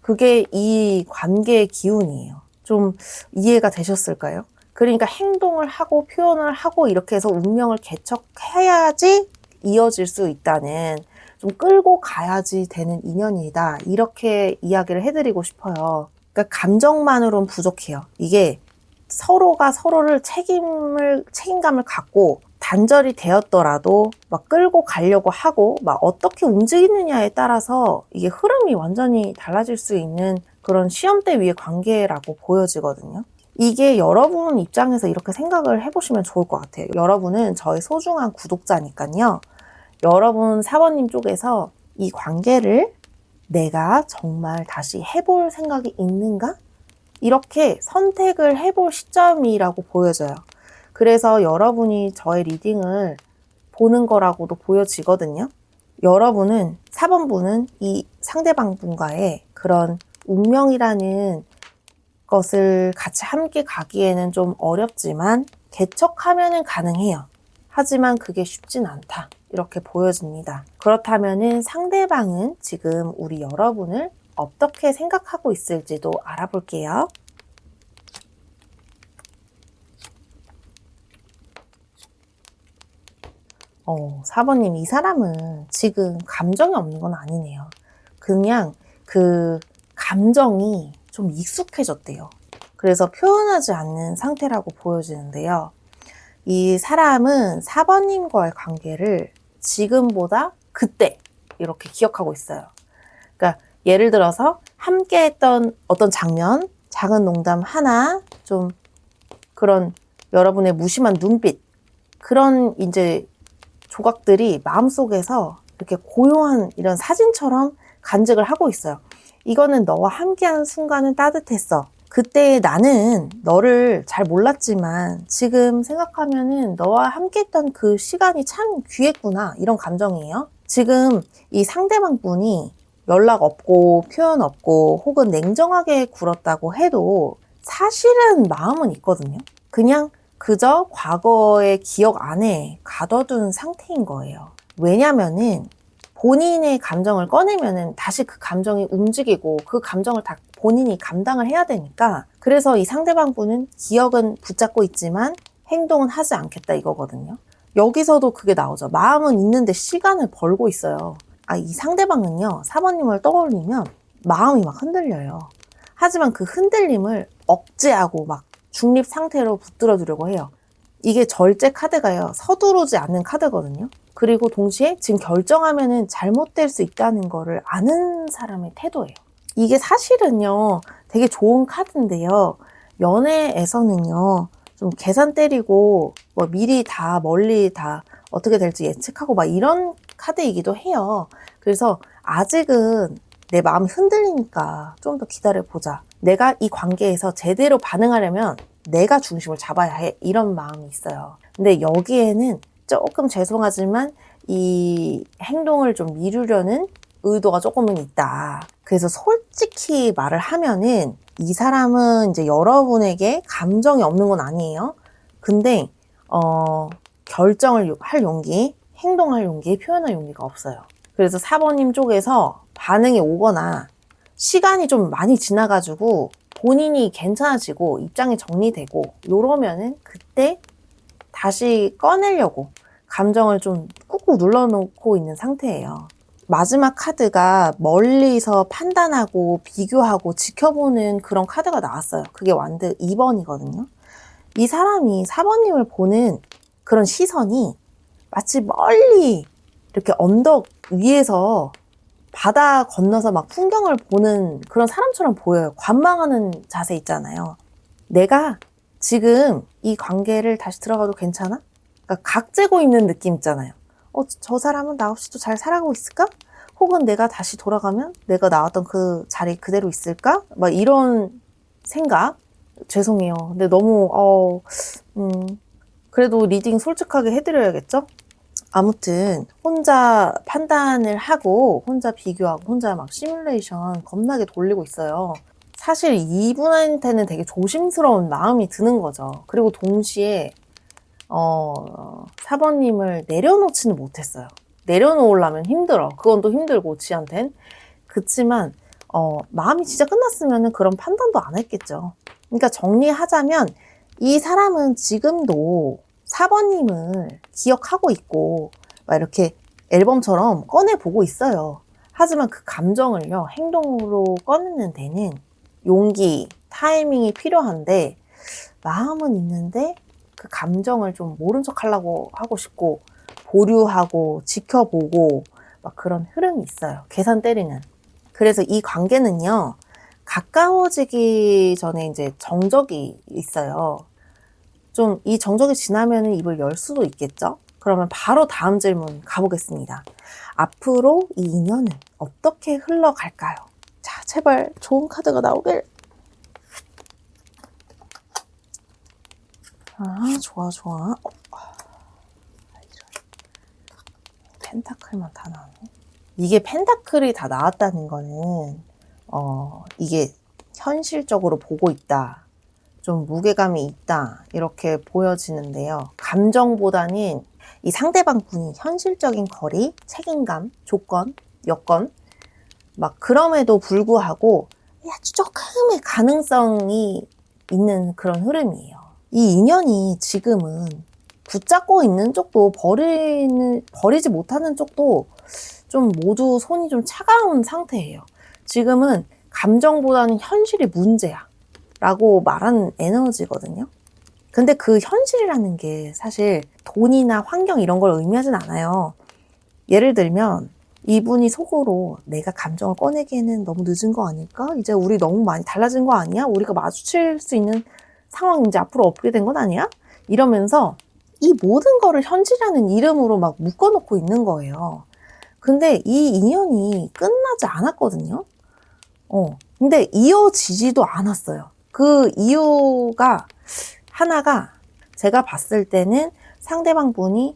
그게 이 관계의 기운이에요. 좀 이해가 되셨을까요? 그러니까 행동을 하고 표현을 하고 이렇게 해서 운명을 개척해야지 이어질 수 있다는 좀 끌고 가야지 되는 인연이다. 이렇게 이야기를 해드리고 싶어요. 그러니까 감정만으로는 부족해요. 이게 서로가 서로를 책임감을 갖고 단절이 되었더라도 막 끌고 가려고 하고 막 어떻게 움직이느냐에 따라서 이게 흐름이 완전히 달라질 수 있는 그런 시험대 위의 관계라고 보여지거든요. 이게 여러분 입장에서 이렇게 생각을 해보시면 좋을 것 같아요. 여러분은 저의 소중한 구독자니까요. 여러분 4번님 쪽에서 이 관계를 내가 정말 다시 해볼 생각이 있는가? 이렇게 선택을 해볼 시점이라고 보여져요. 그래서 여러분이 저의 리딩을 보는 거라고도 보여지거든요. 여러분은 4번 분은 이 상대방 분과의 그런 운명이라는 것을 같이 함께 가기에는 좀 어렵지만 개척하면은 가능해요. 하지만 그게 쉽진 않다. 이렇게 보여집니다. 그렇다면은 상대방은 지금 우리 여러분을 어떻게 생각하고 있을지도 알아볼게요. 4번님, 이 사람은 지금 감정이 없는 건 아니네요. 그냥 그 감정이 좀 익숙해졌대요. 그래서 표현하지 않는 상태라고 보여지는데요. 이 사람은 4번님과의 관계를 지금보다 그때 이렇게 기억하고 있어요. 그러니까 예를 들어서 함께 했던 어떤 장면, 작은 농담 하나, 좀 그런 여러분의 무심한 눈빛, 그런 이제 조각들이 마음속에서 이렇게 고요한 이런 사진처럼 간직을 하고 있어요. 이거는 너와 함께한 순간은 따뜻했어. 그때 나는 너를 잘 몰랐지만 지금 생각하면은 너와 함께했던 그 시간이 참 귀했구나, 이런 감정이에요. 지금 이 상대방 분이 연락 없고 표현 없고 혹은 냉정하게 굴었다고 해도 사실은 마음은 있거든요. 그냥 그저 과거의 기억 안에 가둬둔 상태인 거예요. 왜냐면은 본인의 감정을 꺼내면은 다시 그 감정이 움직이고 그 감정을 다 본인이 감당을 해야 되니까, 그래서 이 상대방 분은 기억은 붙잡고 있지만 행동은 하지 않겠다 이거거든요. 여기서도 그게 나오죠. 마음은 있는데 시간을 벌고 있어요. 이 상대방은요, 4번님을 떠올리면 마음이 막 흔들려요. 하지만 그 흔들림을 억제하고 막 중립 상태로 붙들어 두려고 해요. 이게 절제 카드가요, 서두르지 않는 카드거든요. 그리고 동시에 지금 결정하면은 잘못될 수 있다는 거를 아는 사람의 태도예요. 이게 사실은요, 되게 좋은 카드인데요. 연애에서는요, 좀 계산 때리고 뭐 미리 다 멀리 다 어떻게 될지 예측하고 막 이런 카드이기도 해요. 그래서 아직은 내 마음이 흔들리니까 좀 더 기다려보자. 내가 이 관계에서 제대로 반응하려면 내가 중심을 잡아야 해. 이런 마음이 있어요. 근데 여기에는 조금 죄송하지만 이 행동을 좀 미루려는 의도가 조금은 있다. 그래서 솔직히 말을 하면은 이 사람은 이제 여러분에게 감정이 없는 건 아니에요. 근데 결정을 할 용기, 행동할 용기, 표현할 용기가 없어요. 그래서 4번님 쪽에서 반응이 오거나 시간이 좀 많이 지나가지고 본인이 괜찮아지고 입장이 정리되고 이러면은 그때 다시 꺼내려고 감정을 좀 꾹꾹 눌러놓고 있는 상태예요. 마지막 카드가 멀리서 판단하고 비교하고 지켜보는 그런 카드가 나왔어요. 그게 완드 2번이거든요. 이 사람이 4번님을 보는 그런 시선이 마치 멀리 이렇게 언덕 위에서 바다 건너서 막 풍경을 보는 그런 사람처럼 보여요. 관망하는 자세 있잖아요. 내가 지금 이 관계를 다시 들어가도 괜찮아? 그러니까 각 재고 있는 느낌 있잖아요. 저 사람은 나 없이도 잘 살아가고 있을까? 혹은 내가 다시 돌아가면 내가 나왔던 그 자리 그대로 있을까? 막 이런 생각. 죄송해요. 근데 너무 그래도 리딩 솔직하게 해드려야겠죠? 아무튼 혼자 판단을 하고 혼자 비교하고 혼자 막 시뮬레이션 겁나게 돌리고 있어요. 사실 이분한테는 되게 조심스러운 마음이 드는 거죠. 그리고 동시에 4번님을 내려놓지는 못했어요. 내려놓으려면 힘들어. 그건 또 힘들고 지한텐. 그치만 마음이 진짜 끝났으면 그런 판단도 안 했겠죠. 그러니까 정리하자면 이 사람은 지금도 4번님을 기억하고 있고 막 이렇게 앨범처럼 꺼내보고 있어요. 하지만 그 감정을요, 행동으로 꺼내는 데는 용기, 타이밍이 필요한데 마음은 있는데 그 감정을 좀 모른 척 하려고 하고 싶고 보류하고 지켜보고 막 그런 흐름이 있어요. 계산 때리는. 그래서 이 관계는요, 가까워지기 전에 이제 정적이 있어요. 좀 이 정적이 지나면 입을 열 수도 있겠죠? 그러면 바로 다음 질문 가보겠습니다. 앞으로 이 인연은 어떻게 흘러갈까요? 자, 제발 좋은 카드가 나오길. 좋아, 좋아. 펜타클만 다 나오네. 이게 펜타클이 다 나왔다는 거는 이게 현실적으로 보고 있다, 좀 무게감이 있다, 이렇게 보여지는데요. 감정보다는 이 상대방 분이 현실적인 거리, 책임감, 조건, 여건 막 그럼에도 불구하고 아주 조금의 가능성이 있는 그런 흐름이에요. 이 인연이 지금은 붙잡고 있는 쪽도 버리지 못하는 쪽도 좀 모두 손이 좀 차가운 상태예요. 지금은 감정보다는 현실이 문제야. 라고 말하는 에너지거든요. 근데 그 현실이라는 게 사실 돈이나 환경 이런 걸 의미하진 않아요. 예를 들면 이분이 속으로 내가 감정을 꺼내기에는 너무 늦은 거 아닐까? 이제 우리 너무 많이 달라진 거 아니야? 우리가 마주칠 수 있는 상황이 이제 앞으로 없게 된 건 아니야? 이러면서 이 모든 거를 현실이라는 이름으로 막 묶어놓고 있는 거예요. 근데 이 인연이 끝나지 않았거든요. 근데 이어지지도 않았어요. 그 이유가 하나가 제가 봤을 때는 상대방 분이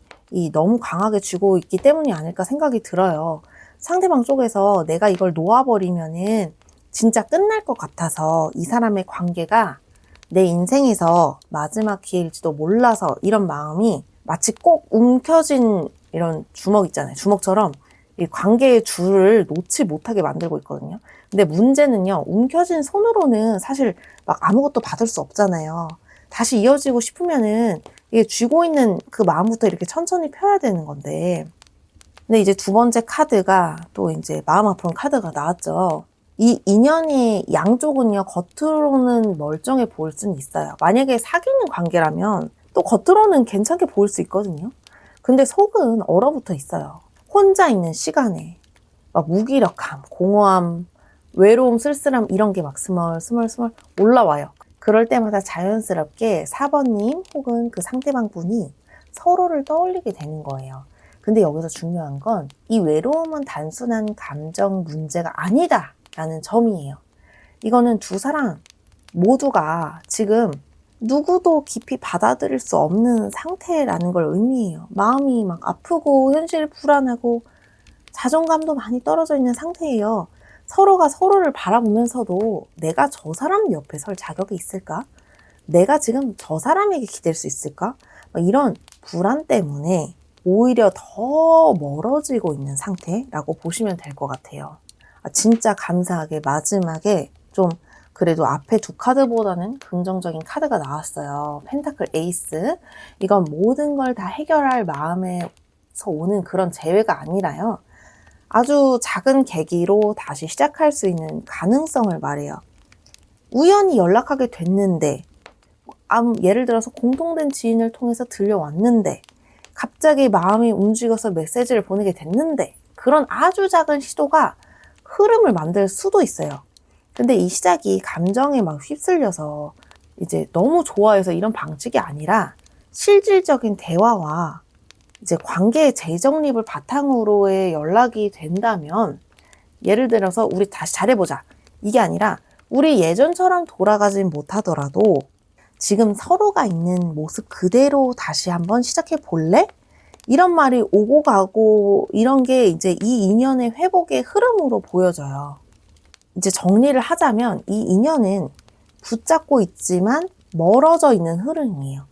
너무 강하게 쥐고 있기 때문이 아닐까 생각이 들어요. 상대방 쪽에서 내가 이걸 놓아버리면은 진짜 끝날 것 같아서 이 사람의 관계가 내 인생에서 마지막 기회일지도 몰라서 이런 마음이 마치 꼭 움켜진 이런 주먹 있잖아요. 주먹처럼 이 관계의 줄을 놓지 못하게 만들고 있거든요. 근데 문제는요, 움켜진 손으로는 사실 막 아무것도 받을 수 없잖아요. 다시 이어지고 싶으면은 이게 쥐고 있는 그 마음부터 이렇게 천천히 펴야 되는 건데. 근데 이제 두 번째 카드가 또 이제 마음 아픈 카드가 나왔죠. 이 인연이 양쪽은요, 겉으로는 멀쩡해 보일 수는 있어요. 만약에 사귀는 관계라면 또 겉으로는 괜찮게 보일 수 있거든요. 근데 속은 얼어붙어 있어요. 혼자 있는 시간에 막 무기력함, 공허함, 외로움, 쓸쓸함 이런 게 막 스멀스멀 올라와요. 그럴 때마다 자연스럽게 4번님 혹은 그 상대방 분이 서로를 떠올리게 되는 거예요. 근데 여기서 중요한 건 이 외로움은 단순한 감정 문제가 아니다 라는 점이에요. 이거는 두 사람 모두가 지금 누구도 깊이 받아들일 수 없는 상태라는 걸 의미해요. 마음이 막 아프고 현실 불안하고 자존감도 많이 떨어져 있는 상태예요. 서로가 서로를 바라보면서도 내가 저 사람 옆에 설 자격이 있을까? 내가 지금 저 사람에게 기댈 수 있을까? 이런 불안 때문에 오히려 더 멀어지고 있는 상태라고 보시면 될 것 같아요. 진짜 감사하게 마지막에 좀 그래도 앞에 두 카드보다는 긍정적인 카드가 나왔어요. 펜타클 에이스. 이건 모든 걸 다 해결할 마음에서 오는 그런 재회가 아니라요. 아주 작은 계기로 다시 시작할 수 있는 가능성을 말해요. 우연히 연락하게 됐는데, 예를 들어서 공통된 지인을 통해서 들려왔는데, 갑자기 마음이 움직여서 메시지를 보내게 됐는데, 그런 아주 작은 시도가 흐름을 만들 수도 있어요. 근데 이 시작이 감정에 막 휩쓸려서 이제 너무 좋아해서 이런 방식이 아니라 실질적인 대화와 이제 관계의 재정립을 바탕으로의 연락이 된다면, 예를 들어서 우리 다시 잘해보자 이게 아니라 우리 예전처럼 돌아가진 못하더라도 지금 서로가 있는 모습 그대로 다시 한번 시작해 볼래? 이런 말이 오고 가고 이런 게 이제 이 인연의 회복의 흐름으로 보여져요. 이제 정리를 하자면 이 인연은 붙잡고 있지만 멀어져 있는 흐름이에요.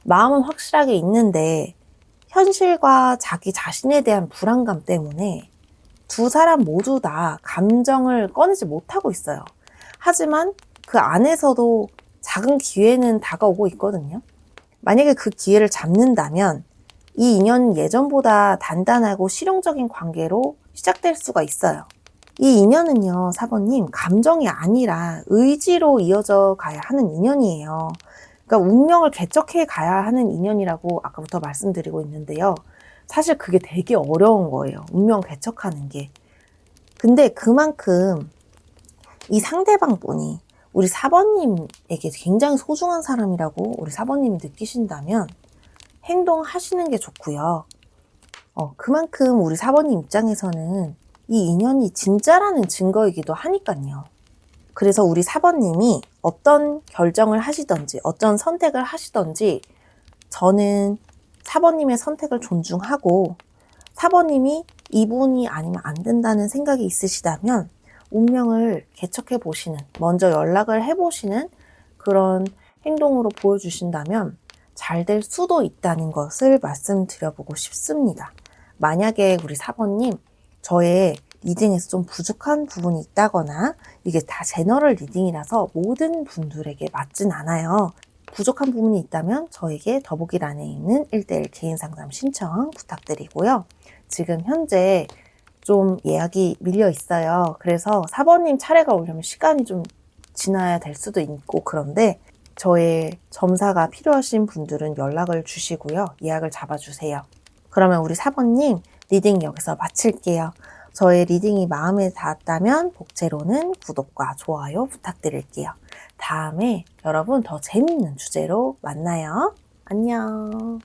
마음은 확실하게 있는데 현실과 자기 자신에 대한 불안감 때문에 두 사람 모두 다 감정을 꺼내지 못하고 있어요. 하지만 그 안에서도 작은 기회는 다가오고 있거든요. 만약에 그 기회를 잡는다면 이 인연은 예전보다 단단하고 실용적인 관계로 시작될 수가 있어요. 이 인연은요, 4번님, 감정이 아니라 의지로 이어져 가야 하는 인연이에요. 그러니까 운명을 개척해 가야 하는 인연이라고 아까부터 말씀드리고 있는데요. 사실 그게 되게 어려운 거예요. 운명 개척하는 게. 근데 그만큼 이 상대방 분이 우리 4번님에게 굉장히 소중한 사람이라고 우리 4번님이 느끼신다면 행동하시는 게 좋고요. 그만큼 우리 4번님 입장에서는 이 인연이 진짜라는 증거이기도 하니까요. 그래서 우리 4번님이 어떤 결정을 하시던지 어떤 선택을 하시던지 저는 4번님의 선택을 존중하고 4번님이 이분이 아니면 안 된다는 생각이 있으시다면 운명을 개척해 보시는, 먼저 연락을 해보시는 그런 행동으로 보여주신다면 잘 될 수도 있다는 것을 말씀드려보고 싶습니다. 만약에 우리 4번님 저의 리딩에서 좀 부족한 부분이 있다거나 이게 다 제너럴 리딩이라서 모든 분들에게 맞진 않아요. 부족한 부분이 있다면 저에게 더보기란에 있는 1:1 개인 상담 신청 부탁드리고요. 지금 현재 좀 예약이 밀려 있어요. 그래서 4번님 차례가 오려면 시간이 좀 지나야 될 수도 있고 그런데 저의 점사가 필요하신 분들은 연락을 주시고요. 예약을 잡아주세요. 그러면 우리 4번님 리딩 여기서 마칠게요. 저의 리딩이 마음에 닿았다면 복채로는 구독과 좋아요 부탁드릴게요. 다음에 여러분 더 재밌는 주제로 만나요. 안녕.